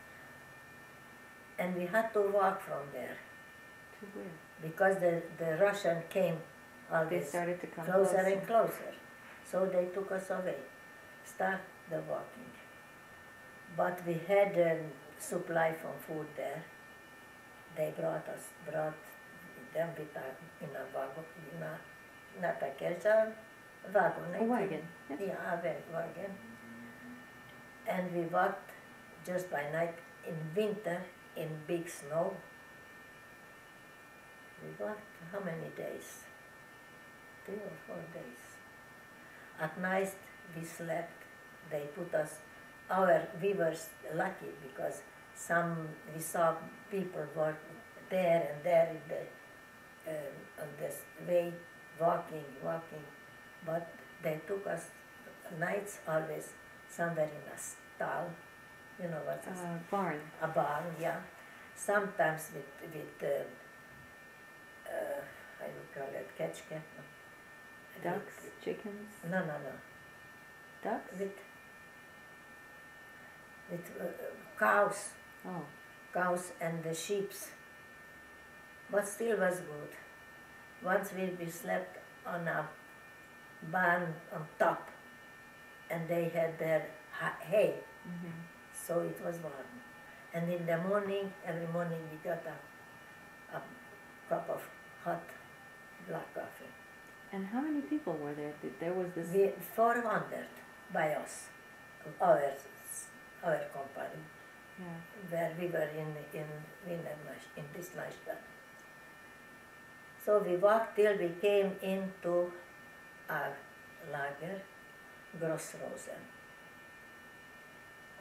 And we had to walk from there To where? because the Russian came They always started to come closer and closer. So they took us away, start the walking. But we had supply from food there. They brought them with in a wagon, not a carriage, a wagon. A wagon. Yes. Yeah, a wagon. And we walked just by night in winter in big snow. We walked how many days? 3 or 4 days. At night we slept. They put us. We were lucky because we saw people were there and there in on this way, walking, but they took us nights always somewhere in a stall, you know what's a barn. A barn, yeah. Sometimes with how you call it, ketchke? Ducks, chickens? No. Ducks? With cows. Oh. Cows and the sheep. But still was good. Once we slept on a barn on top, and they had their hay, so it was warm. And in the morning, every morning we got a cup of hot black coffee. And how many people were there? There was this... 400 by us, our company, where we were in this Neustadt. So we walked till we came into our lager, Grossrosen.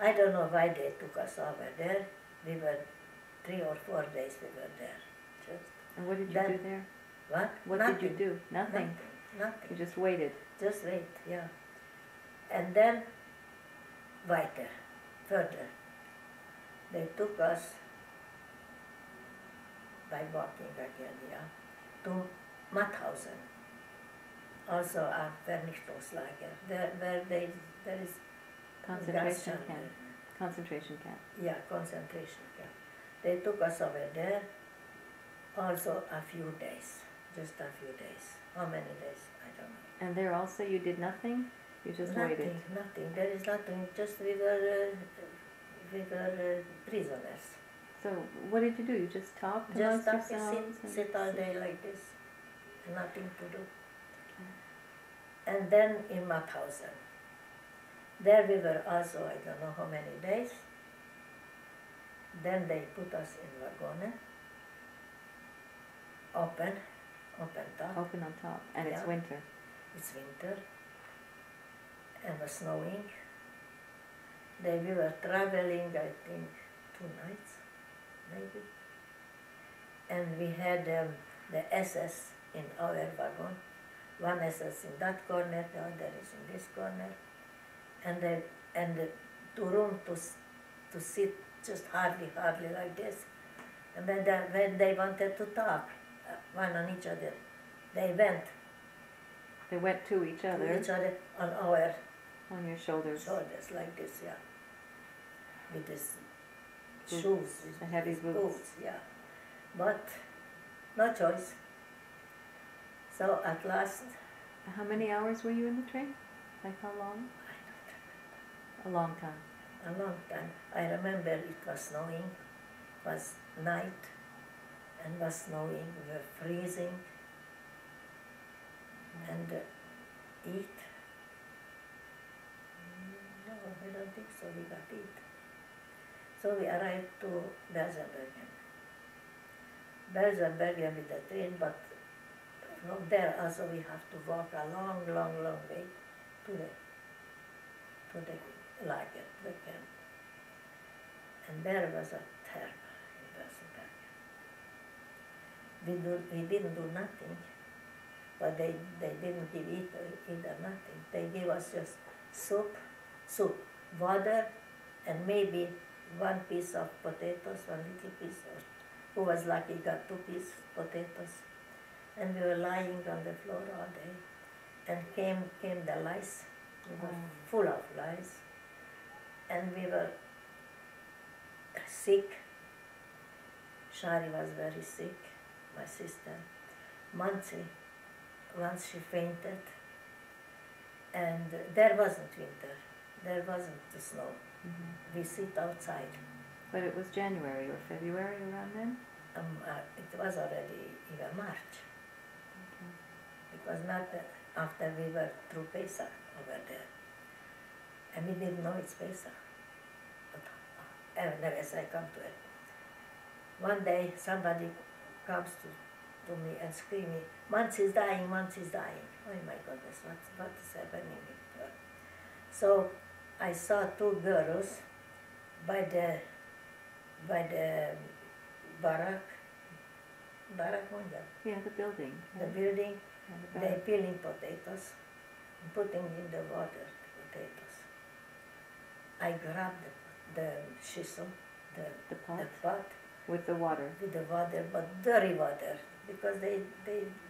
I don't know why they took us over there. We were 3 or 4 days we were there. And what did you do there? What? What Nothing. did you do? Nothing. Nothing. You just waited. Just wait, yeah. And then weiter, further. They took us by walking again, yeah, to Mauthausen, also a Vernichtungslager, where there is Concentration camp. Concentration camp. Yeah, concentration camp. They took us over there, also a few days, just a few days. How many days? I don't know. And there also you did nothing? You just waited? Nothing. There is nothing. Just we were prisoners. So what did you do? You just talked Just amongst yourselves? sit all day like this, nothing to do. Okay. And then in Mauthausen, there we were also, I don't know how many days. Then they put us in wagone, open top. Open on top, and it's winter. It's winter, and was snowing. We were traveling, I think, 2 nights, maybe. And we had the SS in our wagon. One SS in that corner, the other is in this corner. And the 2 rooms to sit just hardly like this. And when they wanted to talk, one on each other, they went. They went to each other? To each other on your shoulders. Shoulders, like this, yeah. With these shoes. The heavy boots. Yeah. But no choice. So at last... How many hours were you in the train? Like how long? I don't remember. A long time. A long time. I remember it was snowing, it was night, and was snowing, we were freezing, and eat. No, I don't think so, we got eat. So we arrived to Bergen-Belsen. Bergen-Belsen with the train, but from there also we have to walk a long way to the lager, the camp. And there was a therm in Bergen-Belsen. We didn't do nothing, but they didn't give either nothing. They gave us just soup, water, and maybe 1 piece of potatoes, 1 little piece. Who was lucky got 2 pieces potatoes. And we were lying on the floor all day. And came the lice. We were full of lice. And we were sick. Shari was very sick, my sister. Mansi, once she fainted, and there wasn't winter, there wasn't the snow. Mm-hmm. We sit outside. But it was January or February around then? It was already even March. Okay. It was not after we were through Pesach over there. And we didn't know it's Pesach. But as I come to it. One day somebody comes to me and screaming, Mans is dying, Mans is dying. Oh my goodness, what is happening with her? So I saw two girls by the barak mondja? Yeah, the building. The building, Yeah, the they barrack. peeling potatoes, putting in the water potatoes. I grabbed the chisel, The pot the pot with the water. with the water, but dirty water, because they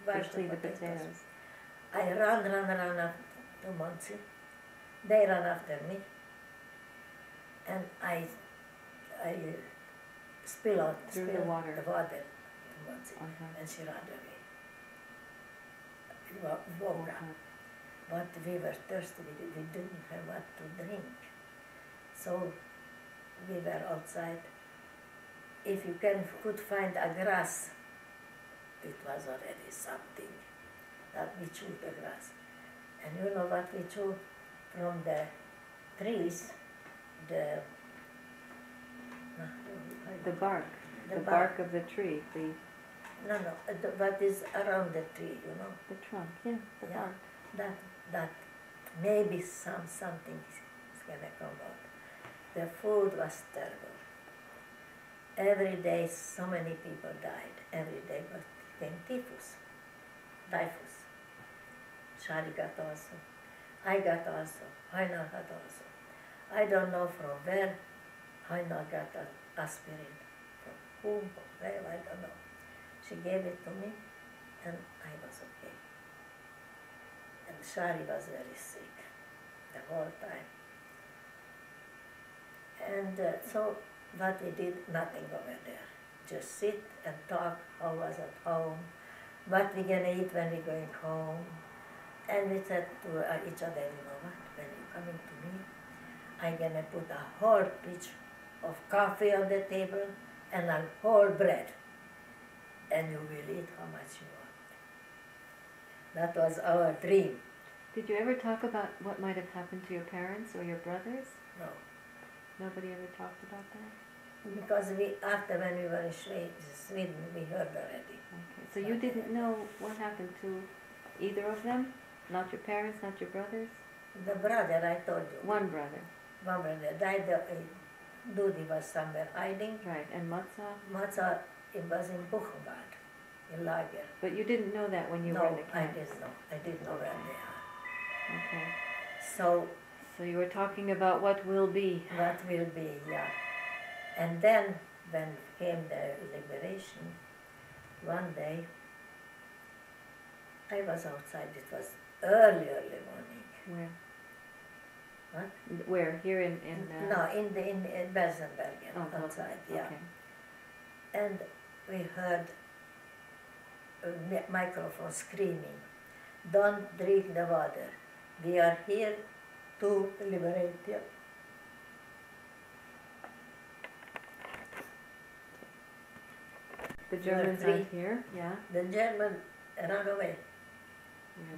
wash the Clean the potatoes. potatoes. I ran up to Monsi. They ran after me, and I spill Threw the water. to Monsi, Uh-huh. and she ran away. Bora. But we were thirsty, we didn't have what to drink. So we were outside. If you could find a grass, it was already something that we chewed the grass. And you know what we chewed from the trees? The bark. The The bark. bark of the tree. What is around the tree, you know? The trunk. Yeah, the Yeah. bark. That maybe something is gonna come out. The food was terrible. Every day so many people died. Every day but came typhus. Shari got also. I got also. Haina got also. I don't know from where Haina got aspirin. From whom, from where, I don't know. She gave it to me and I was okay. And Shari was very sick the whole time. And so what we did, nothing over there. Just sit and talk, how was at home, what we gonna eat when we going home. And we said to each other, you know what, when you coming to me, I'm gonna put a whole pitch of coffee on the table and a whole bread. And you will eat how much you want. That was our dream. Did you ever talk about what might have happened to your parents or your brothers? No. Nobody ever talked about that? Because after when we were in Sweden, we heard already. Okay. So you didn't know what happened to either of them? Not your parents, not your brothers? The brother, I told you. One brother. One brother died. Dudi was somewhere hiding. Right. And Matza? Matza, it was in Buchenwald, in Lager. But you didn't know that when you were in the No, I camp? didn't know. I didn't know where they are. Okay. So So you were talking about what will be. what will be, yeah. And then, when came the liberation, one day, I was outside. It was early morning. Where? What? Where? Here in No, in Bergen-Belsen, oh, outside, yeah. Okay. And we heard a microphone screaming, "Don't drink the water. We are here to liberate you." The were Germans free. are here, yeah. The German ran away.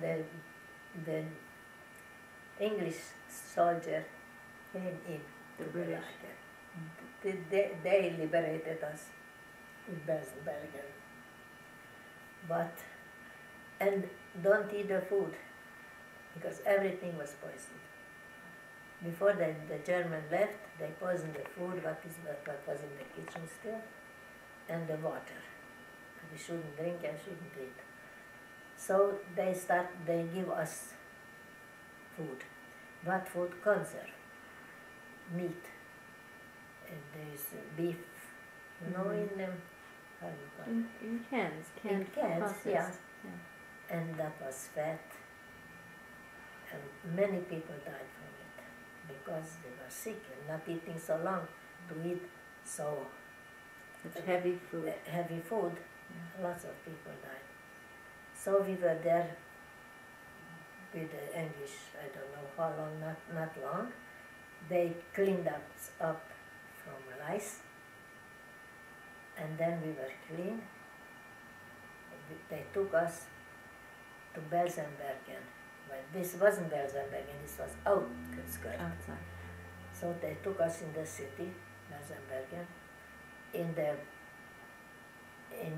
Yeah. The English soldier came in. The to British. lager. They liberated us in Bergen. And don't eat the food, because everything was poisoned. Before the German left, they poisoned the food, what was in the kitchen still, and the water. We shouldn't drink and shouldn't eat. So they give us food. What food? Conserve. Meat. And there's beef, you know, Mhm. in how you call it? In cans, canned cans, processed. yeah. And that was fat. And many people died from it because they were sick and not eating so long to eat So Such heavy food. heavy food, Yeah. lots of people died. So we were there with the English, I don't know how long, not long. They cleaned up from lice, and then we were clean. They took us to Bergen-Belsen. But this wasn't Bergen-Belsen, this was outskirts. Outside. So they took us in the city, Bergen-Belsen, in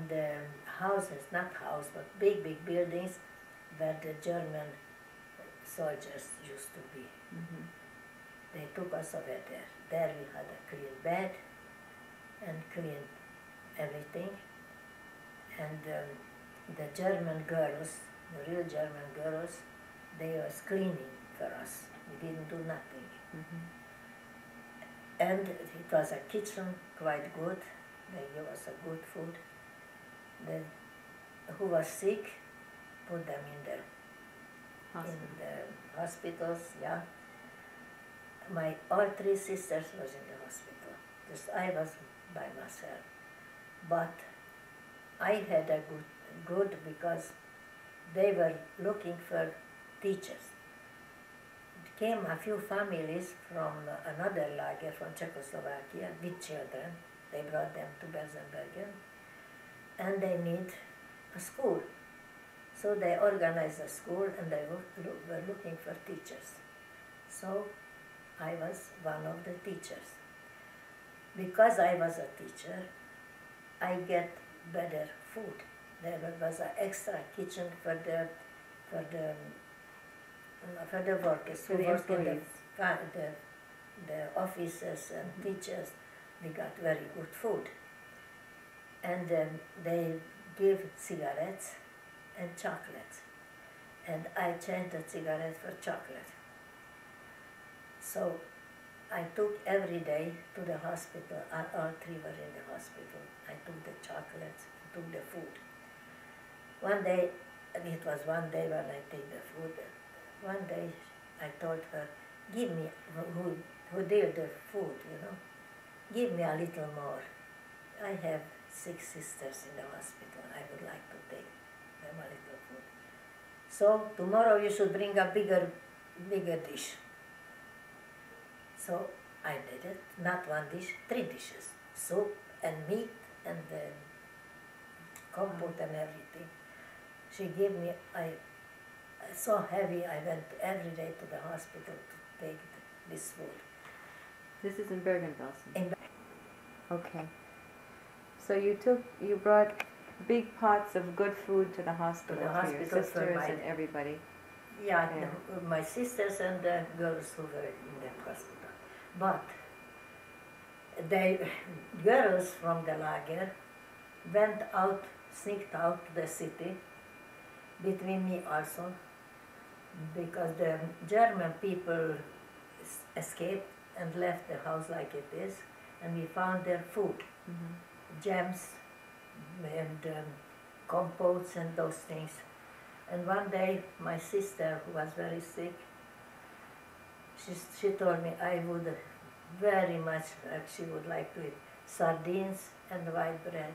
the houses, not house, but big buildings where the German soldiers used to be. Mm-hmm. They took us over there. There we had a clean bed and clean everything. And the German girls, the real German girls, they was cleaning for us. We didn't do nothing. Mm-hmm. And it was a kitchen, quite good. They gave us a good food. Who was sick, put them in the hospitals, yeah. All three sisters was in the hospital. Just I was by myself. But I had a good because they were looking for teachers. It came a few families from another lager from Czechoslovakia with children. They brought them to Bergen-Belsen, and they need a school. So they organized a school, and they were looking for teachers. So I was one of the teachers. Because I was a teacher, I get better food. There was an extra kitchen for the workers who work in the offices and teachers. We got very good food. And they give cigarettes and chocolates. And I changed the cigarette for chocolate. So I took every day to the hospital. All three were in the hospital. I took the chocolates, took the food. One day, it was one day when I take the food. One day I told her, give me, who did the food, give me a little more. I have 6 sisters in the hospital. I would like to take them a little food. So tomorrow you should bring a bigger dish. So I did it, not 1 dish, 3 dishes. Soup and meat and compote and everything. She gave me, so heavy, I went every day to the hospital to take this food. This is in Bergen-Belsen? In Okay. So you brought big pots of good food to the hospital, for your sisters and everybody. Yeah, my sisters and the girls who were in the hospital. But the girls from the lager went out, sneaked out to the city, between me also, because the German people escaped and left the house like it is, and we found their food, jams and compotes and those things. And one day my sister, who was very sick, she told me I would very much, she would like to eat sardines and white bread.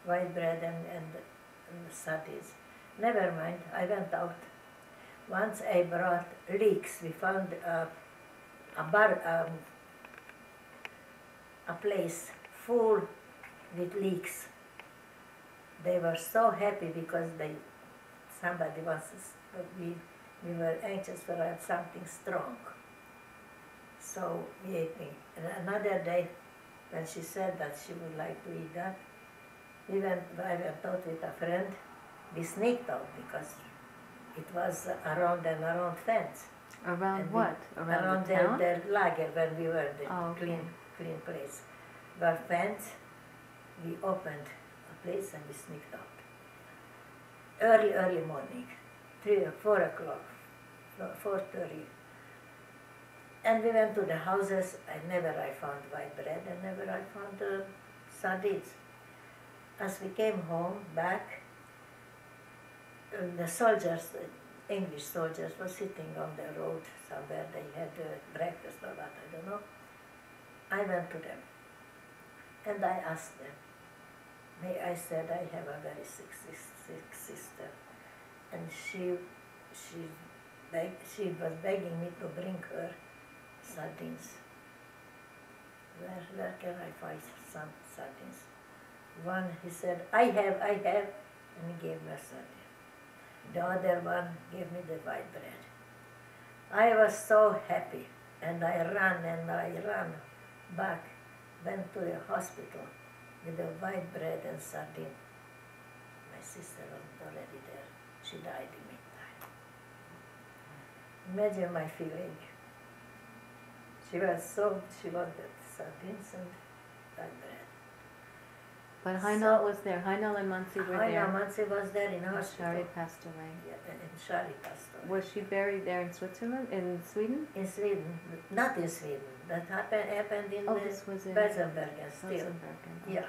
White bread and sardines. Never mind, I went out. Once I brought leeks. We found a place full with leeks. They were so happy because somebody wants us, we were anxious for something strong. So we ate it. And another day, when she said that she would like to eat that, I went out with a friend. We sneaked out because it was around fence. Around and what? Around the town? Their lager when we were in the okay. clean place. Where fence, we opened a place and we sneaked out. Early morning, 3 or 4 o'clock, 4:30. And we went to the houses, and I found white bread, and I found sardines. As we came home, back, the soldiers, English soldiers, were sitting on the road somewhere. They had breakfast or what, I don't know. I went to them and I asked them. I said I have a very sick sister, and she was begging me to bring her sardines. Where can I find some sardines? One, he said, I have, and he gave me a sardine. The other one gave me the white bread. I was so happy, and I ran back, went to the hospital with the white bread and sardine. My sister was already there. She died in the meantime. Imagine my feeling. She wanted sardines and white bread. But Heinel was there. Heinel and Muncie were there. Heinel Muncie was there in hospital. Shari passed away. Yeah, and Shari passed away. Was she buried there in Switzerland? In Sweden? In Sweden, not in Sweden. That happened in this was in Bergen-Belsen still. Bergen-Belsen, okay. Yeah.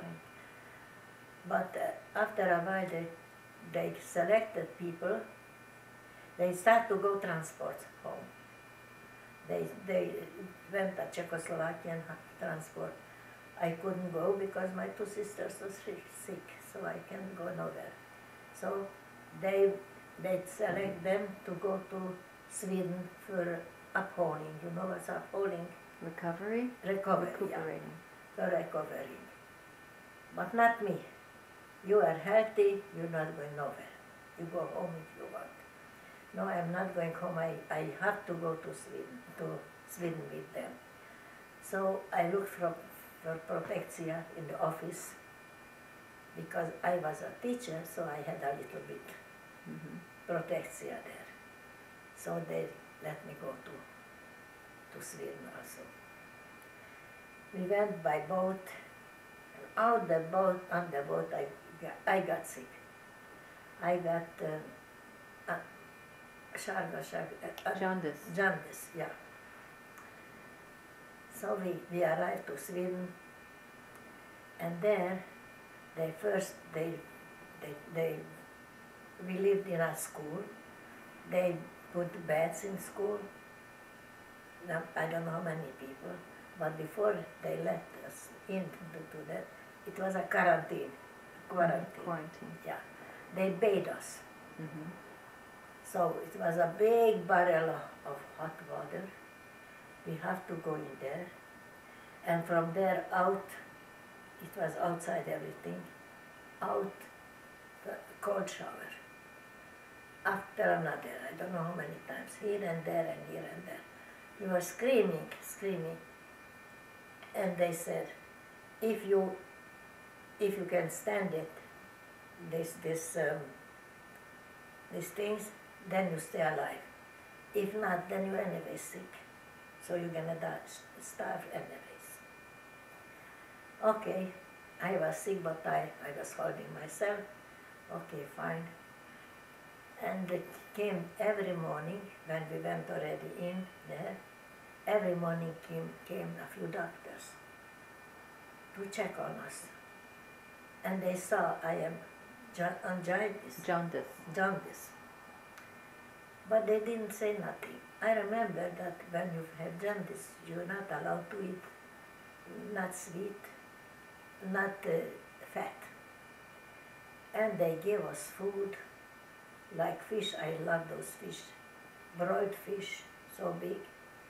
But after a while, they selected people. They start to go transport home. They went to Czechoslovakian transport. I couldn't go because my two sisters were sick, so I can't go nowhere. So they select them to go to Sweden for upholding. You know what's upholding? Recovery? Recuperating. Yeah. For recovering. But not me. You are healthy, you're not going nowhere. You go home if you want. No, I'm not going home. I have to go to Sweden with them. So I looked for protectia in the office because I was a teacher, so I had a little bit protectia there. So they let me go to Sweden also. We went by boat, and on the boat I got sick. I got jaundice, yeah. So we arrived to Sweden, and there we lived in a school. They put beds in school. Now, I don't know how many people, but before they let us in to that, it was a quarantine. Yeah, they bathed us. So it was a big barrel of hot water. We have to go in there, and from there out, it was outside everything, out the cold shower. After another, I don't know how many times, here and there and here and there. We were screaming, and they said, if you can stand it, these things, then you stay alive. If not, then you're anyway sick. So you're gonna die, starve anyways. Okay, I was sick, but I was holding myself. Okay, fine. And it came every morning, when we went already in there, every morning came a few doctors to check on us. And they saw I am on jaundice. But they didn't say nothing. I remember that when you have jaundice, you're not allowed to eat not sweet, not fat. And they gave us food, like fish. I love those fish, broiled fish, so big,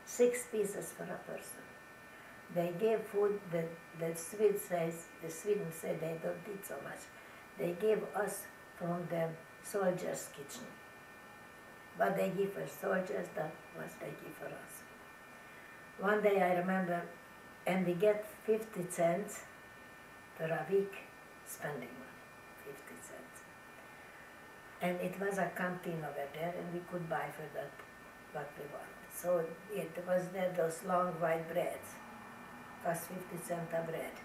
6 pieces for a person. They gave food. The Sweden said they don't eat so much. They gave us from the soldiers' kitchen. But they give for soldiers, that was they give for us. One day I remember, and we get 50 cents for a week spending money, 50 cents. And it was a canteen over there, and we could buy for that what we wanted. So it was there, those long white breads, cost 50 cents a bread.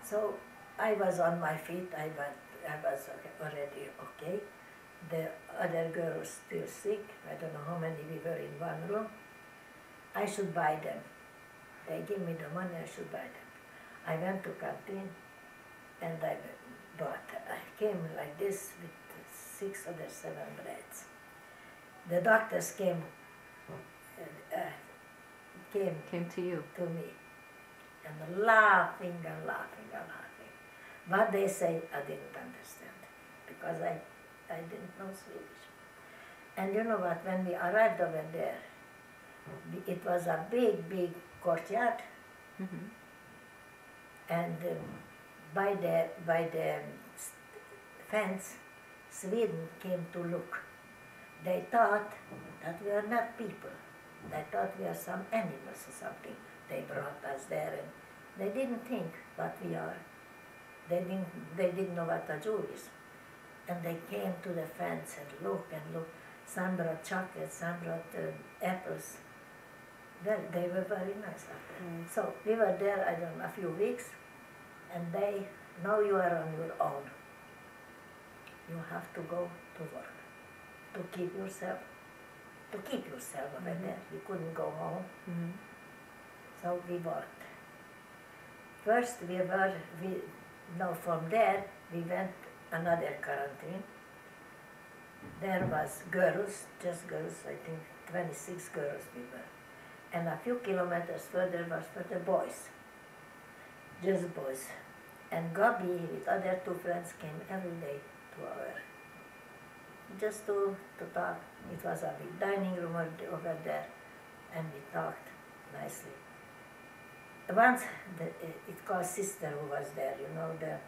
So I was on my feet, I was already okay. The other girl was still sick. I don't know how many we were in one room. I should buy them. They give me the money, I should buy them. I went to canteen and I bought. I came like this with 6 or 7 breads. The doctors came to you, to me, and laughing and laughing and laughing. What they say, I didn't understand because I didn't know Swedish. And you know what, when we arrived over there, it was a big, big courtyard, and by the fence, Sweden came to look. They thought that we are not people. They thought we are some animals or something. They brought us there, and they didn't think what we are. They didn't know what a Jew is. And they came to the fence and looked and looked. Some brought chocolates, some brought apples. They were very nice after. So we were there, I don't know, a few weeks, and they, now you are on your own. You have to go to work to keep yourself over there. You couldn't go home. So we worked. First now from there we went another quarantine. There was girls, just girls, I think 26 girls we were. And a few kilometers further was for the boys, just boys. And Gabi with other two friends came every day to our, just to talk. It was a big dining room over there, and we talked nicely. Once, it called sister who was there, you know, the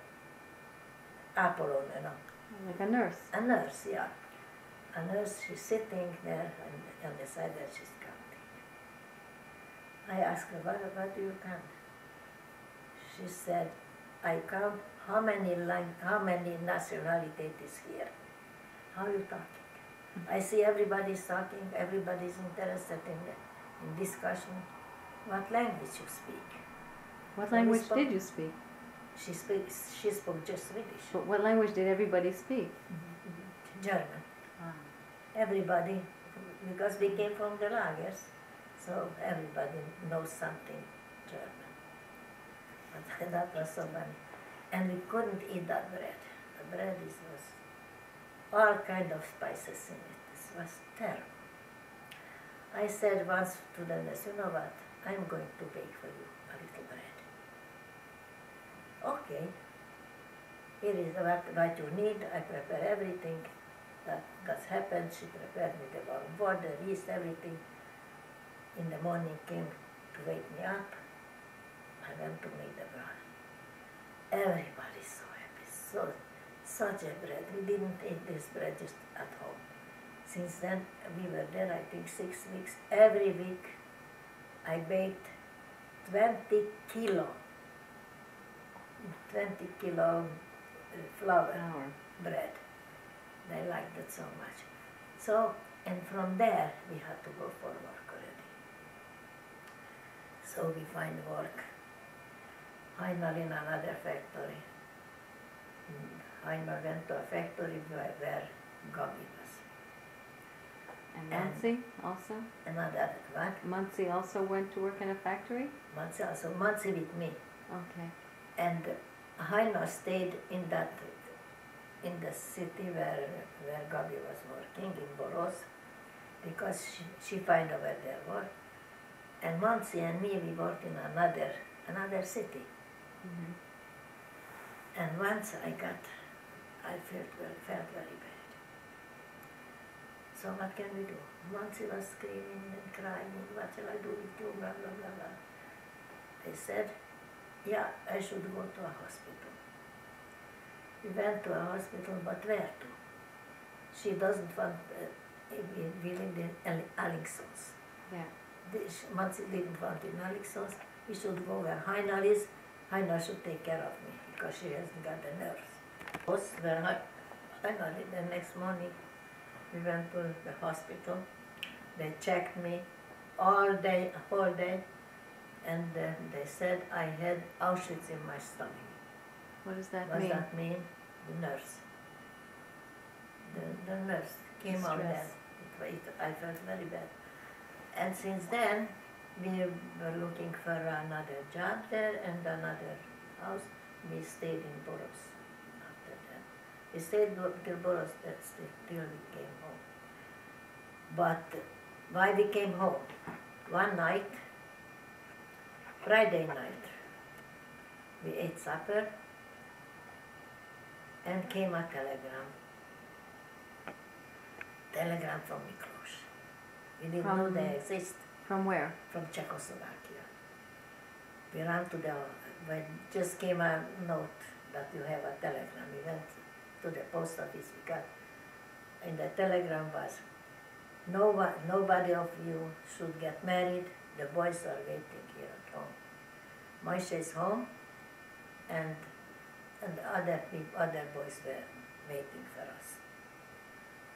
Apollon, you know. Like a nurse? A nurse, yeah. A nurse, she's sitting there, and on the side that she's counting. I asked her, what do you count? She said, I count how many nationalities is here. How are you talking? I see everybody's talking, everybody's interested in discussion. What language you speak? What language did you speak? She spoke just Swedish. But what language did everybody speak? German. Everybody, because we came from the lagers, so everybody knows something German. But that was so funny. And we couldn't eat that bread. The bread was all kind of spices in it. This was terrible. I said once to the nurse, you know what, I'm going to bake for you a little bread. Okay, here is what you need. I prepare everything that's happened. She prepared me the warm water, yeast, everything. In the morning came to wake me up. I went to make the bread. Everybody's so happy, such a bread. We didn't eat this bread just at home. Since then, we were there, I think, 6 weeks. Every week, I baked 20 kilo flour bread. They liked it so much. So, and from there, we had to go for work already. So we find work. Heiner in another factory. Heiner went to a factory where Gabi was. And Muncie also? Another what? Muncie also went to work in a factory? Muncie also, Muncie with me. Okay. And Heiner stayed in the city where Gabi was working, in Boras, because she found over there work. And Muncie and me, we worked in another city. And once I felt very bad. So what can we do? Muncie was screaming and crying, what shall I do with you, blah, blah, blah, blah. They said, yeah, I should go to a hospital. We went to a hospital, but where to? She doesn't want, we lived in Nagyszolos. Yeah. Muncie didn't want in Nagyszolos. We should go where Heiner is. Heiner should take care of me, because she hasn't got a nurse. Where Heiner lived, the next morning, we went to the hospital. They checked me all day, whole day, and they said I had Auschwitz in my stomach. What does that What mean? does that mean? The nurse. The nurse came out then. I felt very bad. And since then, we were looking for another job there and another house. We stayed in Boras after that. We stayed till Boras till we came home. But why we came home? One night, Friday night, We ate supper and came a telegram. Telegram from Miklos. We didn't know they exist. From where? From Czechoslovakia. We ran to the, when just came a note that you have a telegram. We went to the post office, we got, and the telegram was, nobody of you should get married, the boys are waiting here at home. Moshe is home, and other boys were waiting for us.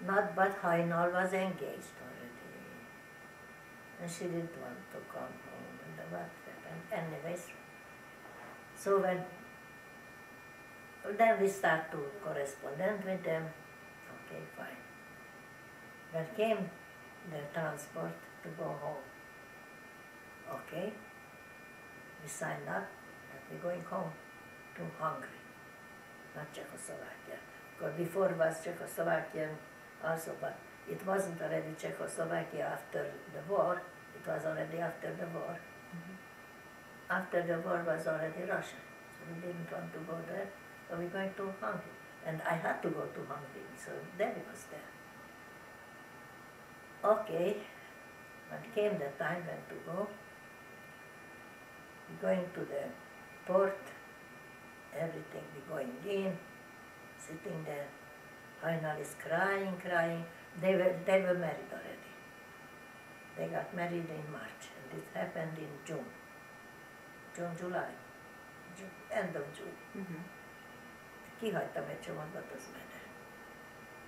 Not but Vynohr was engaged already, and she didn't want to come home, and what happened. Anyways, so then we start to correspond with them. Okay, fine. Then came the transport to go home. Okay, we signed up that we're going home to Hungary, not Czechoslovakia. Because before was Czechoslovakia also, but it wasn't already Czechoslovakia after the war, it was already after the war. Mm-hmm. After the war was already Russia, so we didn't want to go there, so we're going to Hungary. And I had to go to Hungary, so Daddy was there. Okay, when came the time when to go, we're going to the port, everything, we're going in, sitting there. Vynohr is crying. They were married already. They got married in March, and it happened in July, end of June. Mm-hmm. Kihagytam egy csomagot, az menne.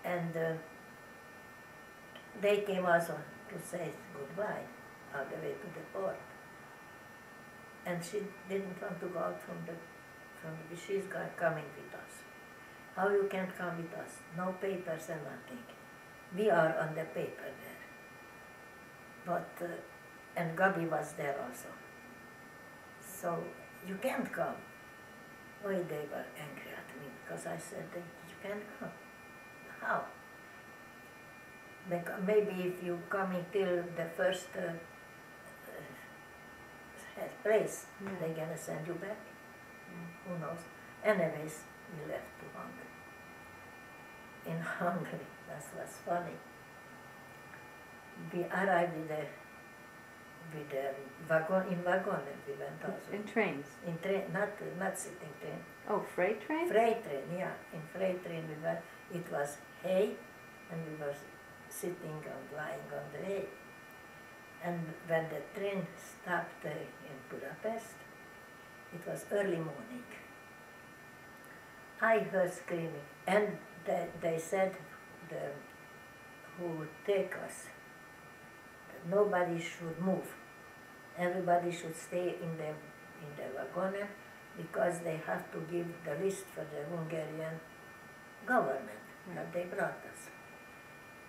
And they came also to say goodbye all the way to the port. And she didn't want to go out she's coming with us. How you can come with us? No papers and nothing. We are on the paper there. But, and Gabi was there also. So, you can't come. Oh, they were angry at me because I said that you can't come. How? Maybe if you coming till the first place, they're gonna send you back. Who knows? Anyways, we left to Hungary. In Hungary, that was funny. We arrived with the wagon, in wagon, and we went also. In trains? In train, not sitting train. Oh, freight train? Freight train, yeah. In freight train we went. It was hay, and we were sitting and lying on the hay. And when the train stopped in Budapest, it was early morning. I heard screaming, and they said who would take us, that nobody should move. Everybody should stay in the wagon because they have to give the list for the Hungarian government that they brought us.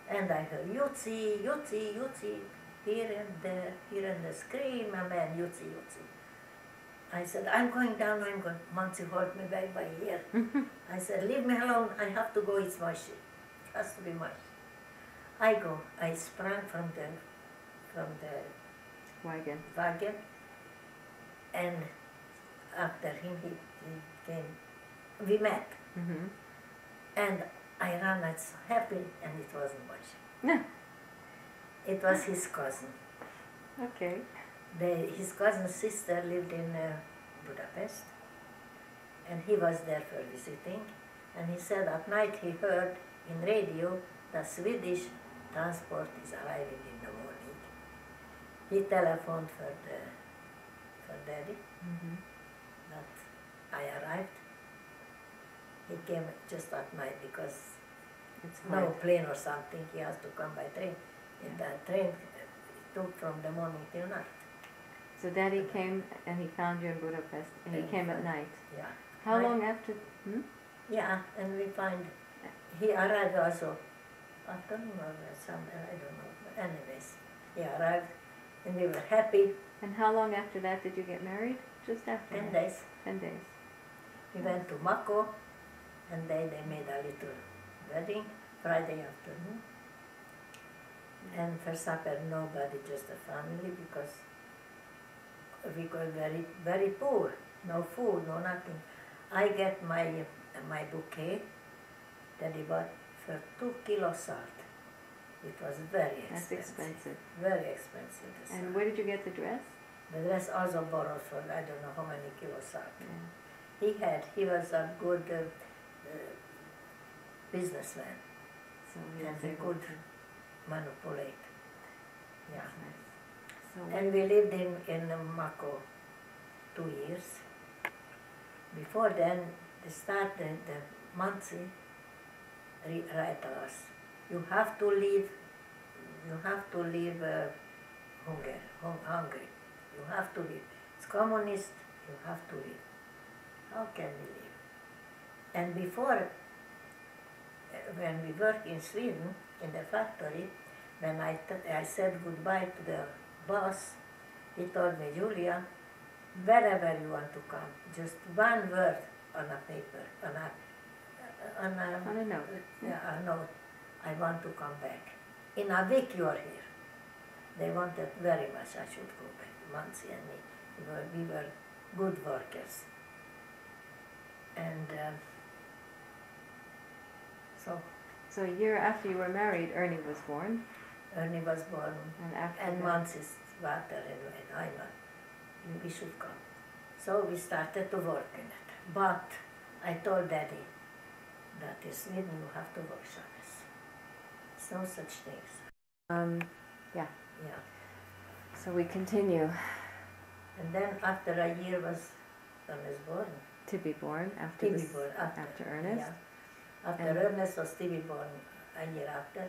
And I heard Jutsi, Jutsi, Jutsi, here and there scream, a man, Jutsi, Jutsi. I said, I'm going down, I'm going. Monty hold me back by here. I said, leave me alone, I have to go, it's Moshi. It has to be Moshi. I go, I sprang from the wagon, and after him he came, we met. Mm-hmm. And I ran, I was happy, and it wasn't Moshi. Yeah. It was his cousin. Okay. His cousin's sister lived in Budapest, and he was there for visiting, and he said at night he heard in radio that Swedish transport is arriving in the morning. He telephoned for Daddy, that I arrived. He came just at night because It's no hard. plane or something, he has to come by train. And that train took from the morning till night. So Daddy came and he found you in Budapest, and he came at night. Yeah. How long after? Yeah, and we find he arrived also afternoon or somewhere, I don't know. But anyways, he arrived and we were happy. And how long after that did you get married? Just after 10 that? days. 10 days. We went to Mako, and they made a little wedding Friday afternoon. And for supper, nobody, just a family, because because very, very poor, no food, no nothing. I get my bouquet that he bought for 2 kilos salt. It was very expensive. That's expensive. Very expensive. And where did you get the dress? The dress also borrowed for I don't know how many kilos salt. Yeah. He was a good businessman. So he And was he able could to. manipulate. Yeah. That's nice. So And we lived in Mako 2 years. Before then, they started the Mansi write us. You have to leave hungry. You have to leave. It's communist, you have to leave. How can we leave? And before, when we worked in Sweden, in the factory, when I said goodbye to the boss, he told me, Julia, wherever you want to come, just one word on a paper, on a note. Yeah, a note. I want to come back. In a week you are here. They wanted very much I should go back, Mansi and me. We were good workers. And So a year after you were married, Ernie was born. Ernie was born, And after and that, Mansi's daughter and Ayman. We should come. So we started to work in it. But I told Daddy that in Sweden you have to work Shabbos. It's no such things. Yeah. Yeah. So we continue And then after a year was born. to be born after Stevie this, born after Ernest. Yeah. After And- Ernest was Stevie born a year after.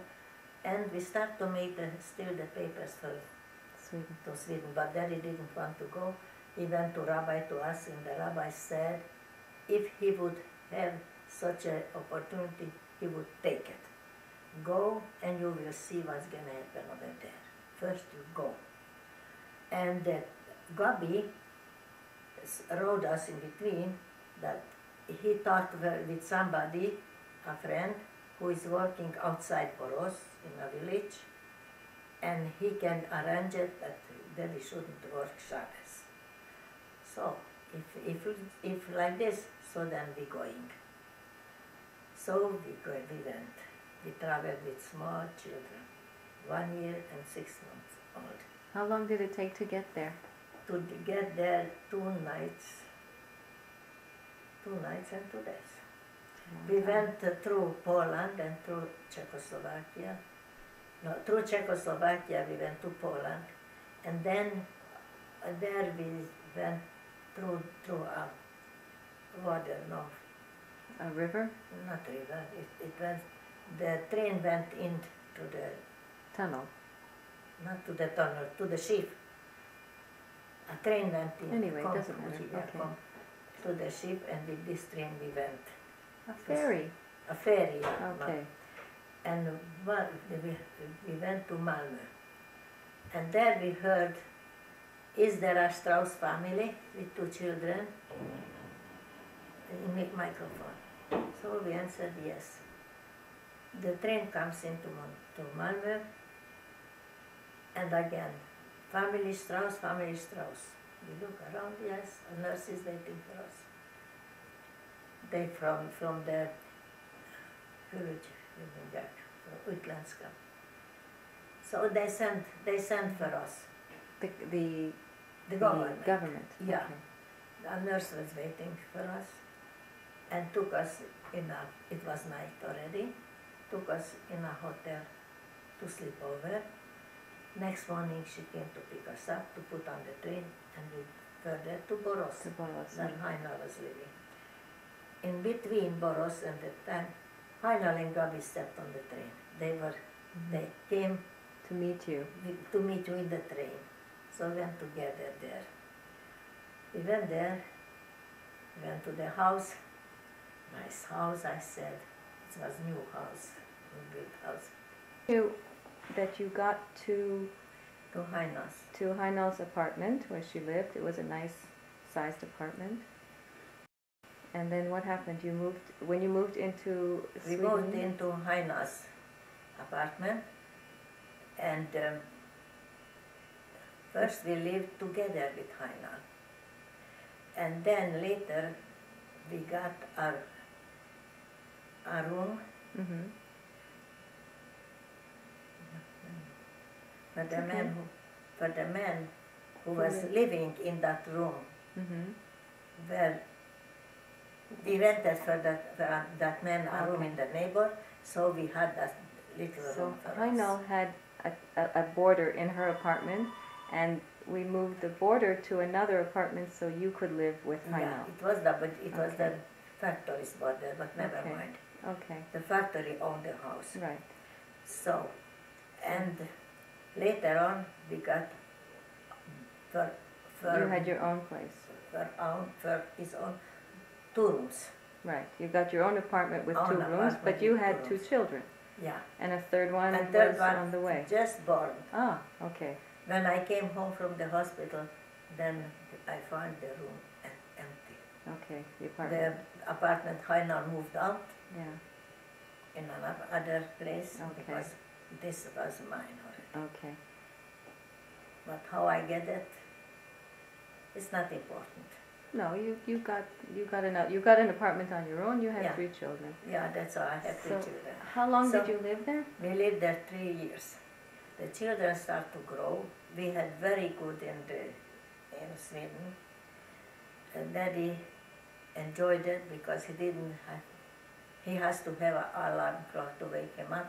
And we start to make still the papers for Sweden. to Sweden, but Daddy didn't want to go. He went to Rabbi to ask him. The Rabbi said if he would have such an opportunity, he would take it. Go and you will see what's going to happen over there. First you go. And Gabi wrote us in between that he talked with somebody, a friend, who is working outside Boras in a village, and he can arrange it that Daddy shouldn't work Shabbos. So, if like this, so then we going. So we went. We traveled with small children, 1 year and 6 months old. How long did it take to get there? To get there 2 nights. 2 nights and 2 days. We went through Poland and through Czechoslovakia. No, through Czechoslovakia we went to Poland, and then there we went through a water, no, A river? not river. It went. The train went into the, Tunnel. not to the tunnel, to the ship. A train went in. Anyway, it doesn't matter. Okay. To the ship, and with this train we went. A ferry. A ferry. Yeah. Okay. And we went to Malmö. And there we heard, is there a Strauss family with 2 children? In microphone. So we answered yes. The train comes into to Malmö, and again, family Strauss, family Strauss. We look around, yes, a nurse is waiting for us. They from the village, Utländska. So they sent for us. The government. government. Yeah. Okay. A nurse was waiting for us and took us it was night already, took us in a hotel to sleep over. Next morning she came to pick us up, to put on the train, and we further to Boras, To Boras. where Heinal was living. In between Boras and the time, Heinal and Gabi stepped on the train. They came To meet you. to meet you in the train. So we went together there. We went there, we went to the house. Nice house, I said. It was new house, new built house. That you got to Heinal's apartment where she lived. It was a nice sized apartment. And then what happened? When you moved into We Sweden? moved into Heinal's apartment, and First we lived together with Hainan. And then later we got our room. Mm-hmm. For the Okay. man who was living in that room, Mm-hmm. where we rented for that man a room in the neighbor, so we had that little So room for us. Heinel had a boarder in her apartment, and we moved the boarder to another apartment so you could live with Yeah, Heinel. it was the Okay. factory's border, but never Okay. mind. Okay, The factory owned the house. right. So, and later on we got for You had your own place. for his own 2 rooms. Right. You got your own apartment with Own 2 rooms, apartment but you with had 2 2 rooms. children. Yeah. And a third one And third was one on the way. just born. Ah, okay. When I came home from the hospital, then I found the room empty. Okay, the The apartment. apartment Hainar moved out Yeah, in another place Okay. because this was mine already. okay. But how I get it, it's not important. No, you got an apartment on your own. You had Yeah. 3 children. Yeah, that's all. I have 3 So- children. How long So- did you live there? We lived there 3 years. The children start to grow. We had very good in Sweden. And Daddy enjoyed it because he has to have an alarm clock to wake him up.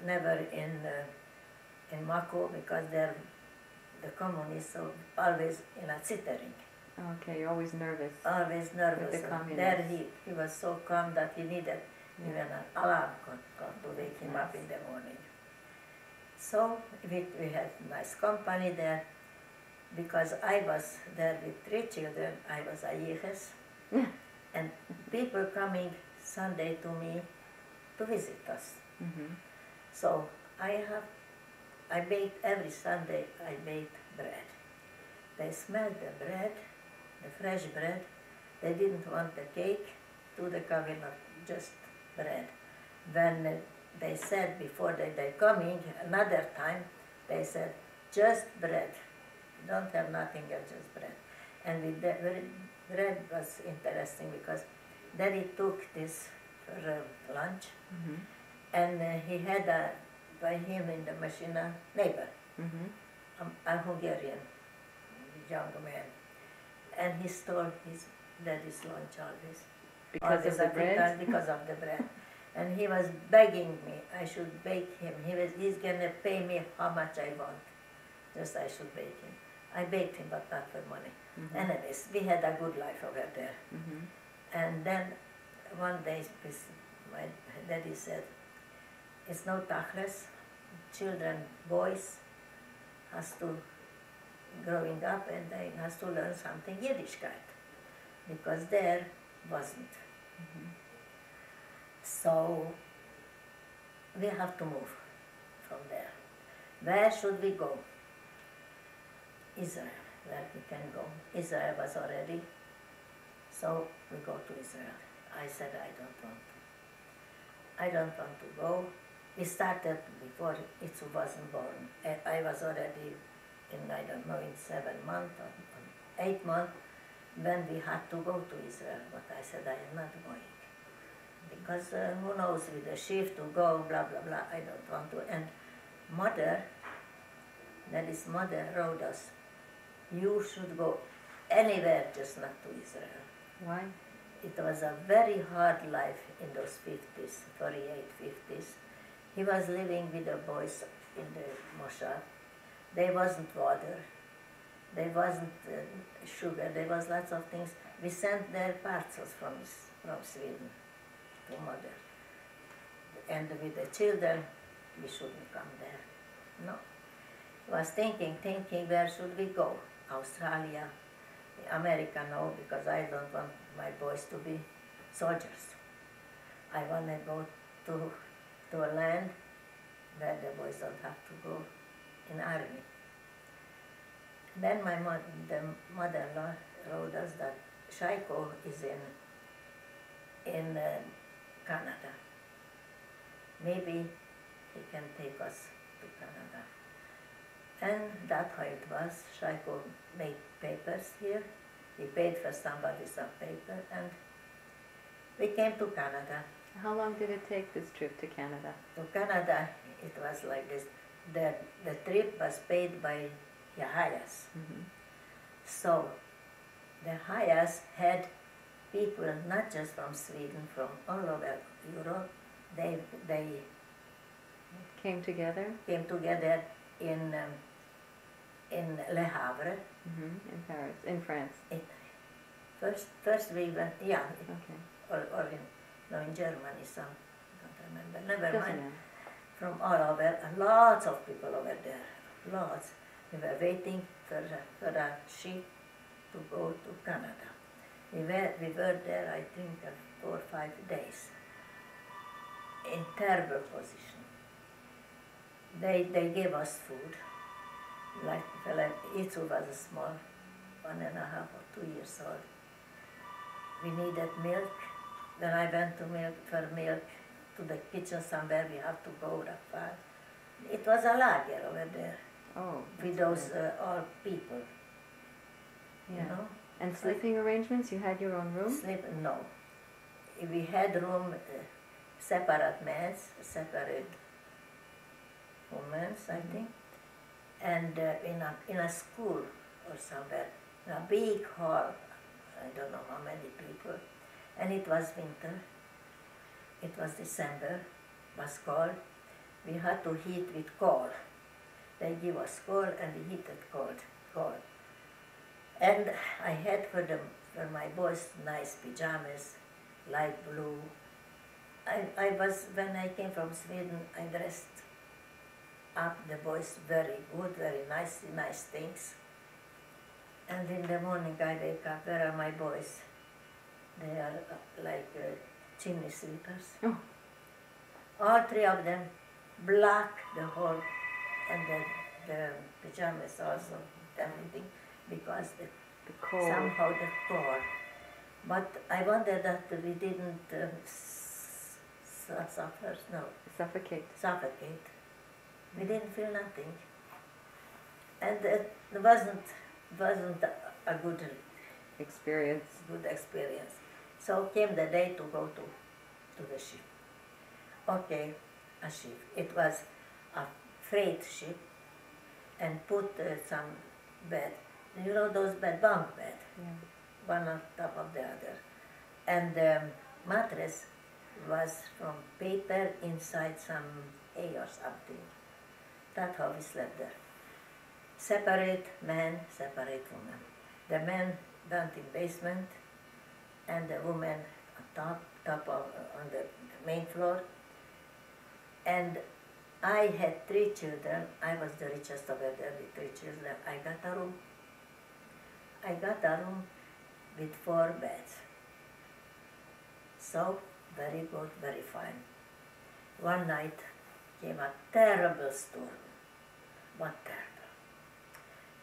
Never in Mako because the communists are always in a zittering, Okay, you're always nervous. always nervous. With the And there communists. he was so calm that he needed Yeah. even an alarm clock to wake him up in the morning. So we had nice company there because I was there with 3 children. I was a yehes, and people coming Sunday to me to visit us. Mm-hmm. So I baked every Sunday. I baked bread. They smelled the bread, the fresh bread. They didn't want the cake to the kavilar, just bread. When they said before they coming another time, they said just bread. Don't have nothing else, just bread. And with the bread was interesting because Daddy took this for lunch. Mm-hmm. And he had by him in the machine a neighbor, Mm-hmm. a Hungarian young man. And he stole his daddy's lunch always. Because of the bread? Because of the bread. And he was begging me I should bake him. He's going to pay me how much I want. Just I should bake him. I baked him, but not for money. Mm-hmm. Anyways, we had a good life over there. Mm-hmm. And then one day my daddy said, it's no tachlis, children, boys, has to growing up and they has to learn something Yiddishkeit, because there wasn't. Mm-hmm. So we have to move from there. Where should we go? Israel, where we can go. Israel was already, so we go to Israel. I said I don't want to. I don't want to go. We started before Itzu wasn't born. I was already in, I don't know, in 7 months or 8 months when we had to go to Israel. But I said I am not going. Because who knows, with the shift to go, blah, blah, blah, I don't want to. And mother, that is mother wrote us, you should go anywhere, just not to Israel. Why? It was a very hard life in those 50s, 48, 50s. He was living with the boys in the moshav. There wasn't water, there wasn't sugar, there was lots of things. We sent their parcels from Sweden to mother. And with the children, we shouldn't come there. No. I was thinking, where should we go? Australia, America, no, because I don't want my boys to be soldiers. I want to go to a land where the boys don't have to go in army. Then the mother-in-law wrote us that Shaiko is in Canada. Maybe he can take us to Canada. And that's how it was. Shaiko made papers here. He paid for somebody some paper, and we came to Canada. How long did it take, this trip to Canada? To Canada, it was like this. The trip was paid by Yahayas. Mm-hmm. So the Hayas had people not just from Sweden, from all over Europe. They Came together? came together in Le Havre. Mm-hmm. In Paris, in France. First we went, yeah, Okay. or in Germany, some, I don't remember, never Doesn't mind. matter. From all over, lots of people over there, lots. We were waiting for a ship to go to Canada. We were there, I think, 4 or 5 days, in terrible position. They gave us food, like Itzu was small, 1.5 or 2 years old. We needed milk. Then I went for milk to the kitchen somewhere. We have to go that far. It was a lager over there Oh. with that's those good. all people, Yeah. you know. And sleeping arrangements? You had your own room? Sleep, no. We had room, separate men, separate women, I think, and in a school or somewhere, in a big hall, I don't know how many people, and it was winter, it was December, was cold, we had to heat with coal. They give us coal and we heated coal. And I had for my boys nice pajamas, light blue. When I came from Sweden, I dressed up the boys very good, very nice things. And in the morning I wake up, where are my boys? They are like chimney sweepers. Oh. All 3 of them, black the whole, and the pajamas also, everything, because The cold. somehow the cold. But I wonder that we didn't Suffocate. suffocate. We didn't feel nothing. And it wasn't a good Experience. experience. So came the day to go to the ship. Okay, a ship. It was a freight ship, and put some bed. You know those bunk bed, Yeah. one on top of the other. And the mattress was from paper inside some hay or something. That's how we slept there. Separate men, separate women. The men went in basement, and the women on top on the main floor. And I had 3 children. I was the richest over there with 3 children. I got a room. With 4 beds. So, very good, very fine. One night came a terrible storm. What terrible.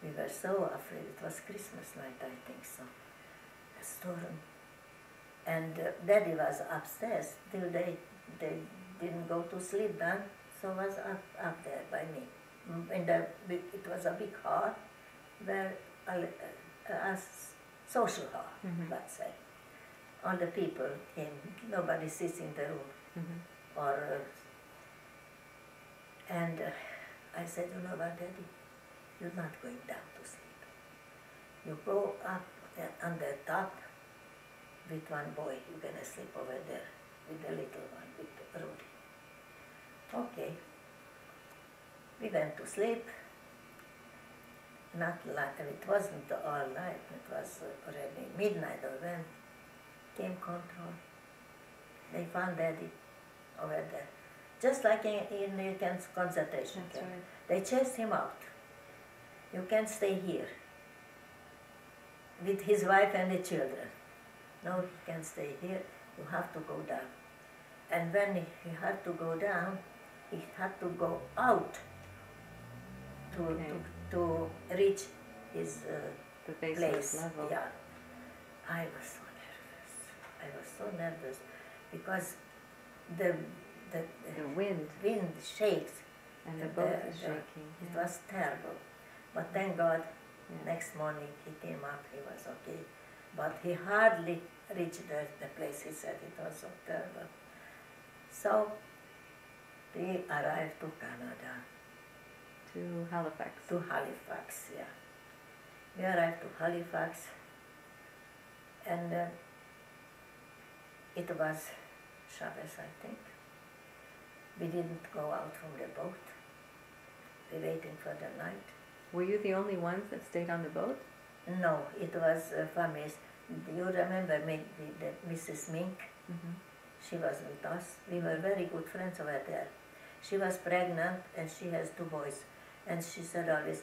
We were so afraid. It was Christmas night, I think so. A storm. And Daddy was upstairs till they didn't go to sleep then, so was up there by me. It was a big hall, where a social hall, Mhm. let's say. All the people came, nobody sits in the room. Mm-hmm. And I said, you know what, Daddy, you're not going down to sleep. You go up on the top with one boy, you're going to sleep over there with the little one, with Rudy. Okay. We went to sleep. It wasn't all night, it was already midnight or when came control. They found Daddy over there. Just like in the concentration That's camp. right. They chased him out. You can't stay here with his wife and the children. No, he can't stay here. You have to go down. And when he had to go down, he had to go out to reach his The base place. level. Yeah. I was so nervous because the The wind wind shakes. and the boat is shaking. It yeah. was terrible. But thank God, Yeah. next morning he came up, he was okay. But he hardly reached the place, he said it was so terrible. So we arrived to Canada. To Halifax. To Halifax, yeah. We arrived to Halifax, and it was Shabbos, I think. We didn't go out from the boat. We waiting for the night. Were you the only ones that stayed on the boat? No, it was families. You remember me, the Mrs. Mink? Mm-hmm. She was with us. We were very good friends over there. She was pregnant and she has 2 boys. And she said always,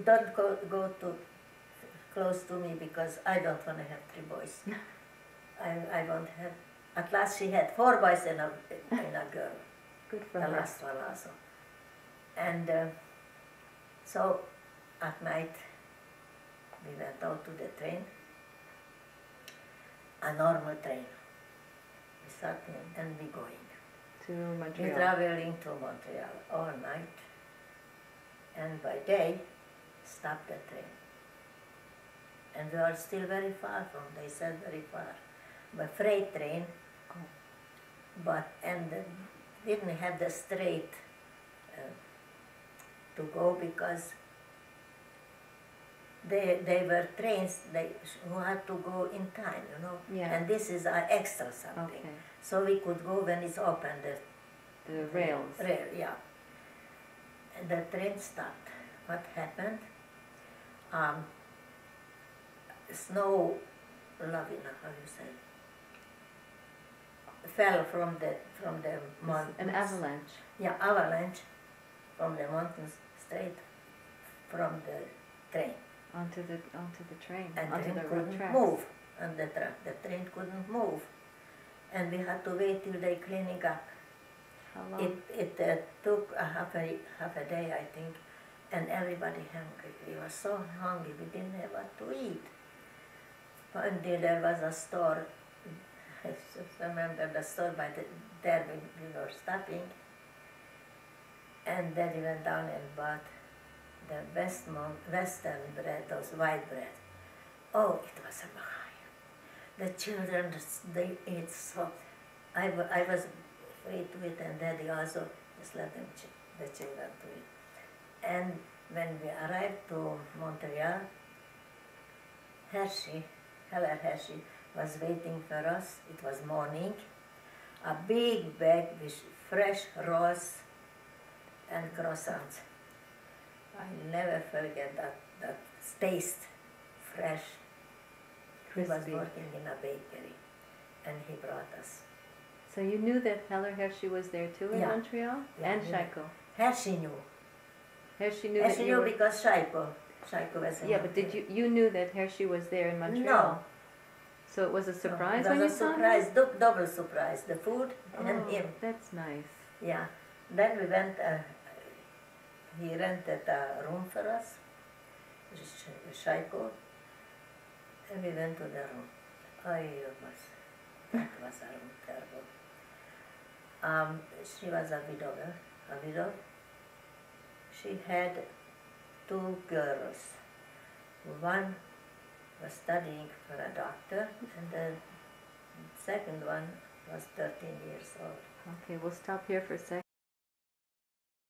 don't go too close to me because I don't want to have 3 boys. I won't have. At last she had 4 boys and a girl. Good for The her. last one also. And so at night we went out to the train, a normal train. We sat in and we going. To We Montreal. traveling to Montreal all night, and by day stopped the train. And we are still very far from, they said very far, but freight train, but and didn't have the straight to go because they were trains who had to go in time, you know. Yeah. And this is an extra something. Okay. So we could go when it's open, The rails. rail, yeah. And the train stopped. What happened? Snow lavina, how you say? Fell from the mountains. An avalanche. Yeah, avalanche from the mountains straight from the train. Onto the train. And onto train the road couldn't tracks. move. And the train couldn't move. And we had to wait till they cleaning up. How long? It took a half a day, I think, and everybody hungry. We were so hungry, we didn't have what to eat. Until there was a store, I just remember the store there we were stopping, and then we went down and bought the Western bread, those white bread. Oh, it was a mahaya. The children, they ate so. I was afraid to eat, and Daddy also just let them the children to eat. And when we arrived to Montreal, Heller Hershey was waiting for us. It was morning. A big bag with fresh rolls and croissants. I never forget that taste, fresh. He was Crispy. working in a bakery, and he brought us. So you knew that Heller Hershey was there too in Yeah. Montreal? Yeah, And yeah. Shaiko? Hershey knew. Hershey knew Hershey that you knew were... because Shaiko was in Yeah, but did you knew that Hershey was there in Montreal? No. So it was a surprise No, when it you was a saw him? surprise, double surprise, the food and Oh, him. that's nice. Yeah. Then we went, he rented a room for us, Shaiko, and we went to the room. That was a room, terrible. She was a widow. She had 2 girls. One was studying for a doctor, and the second one was 13 years old. Okay, we'll stop here for a second.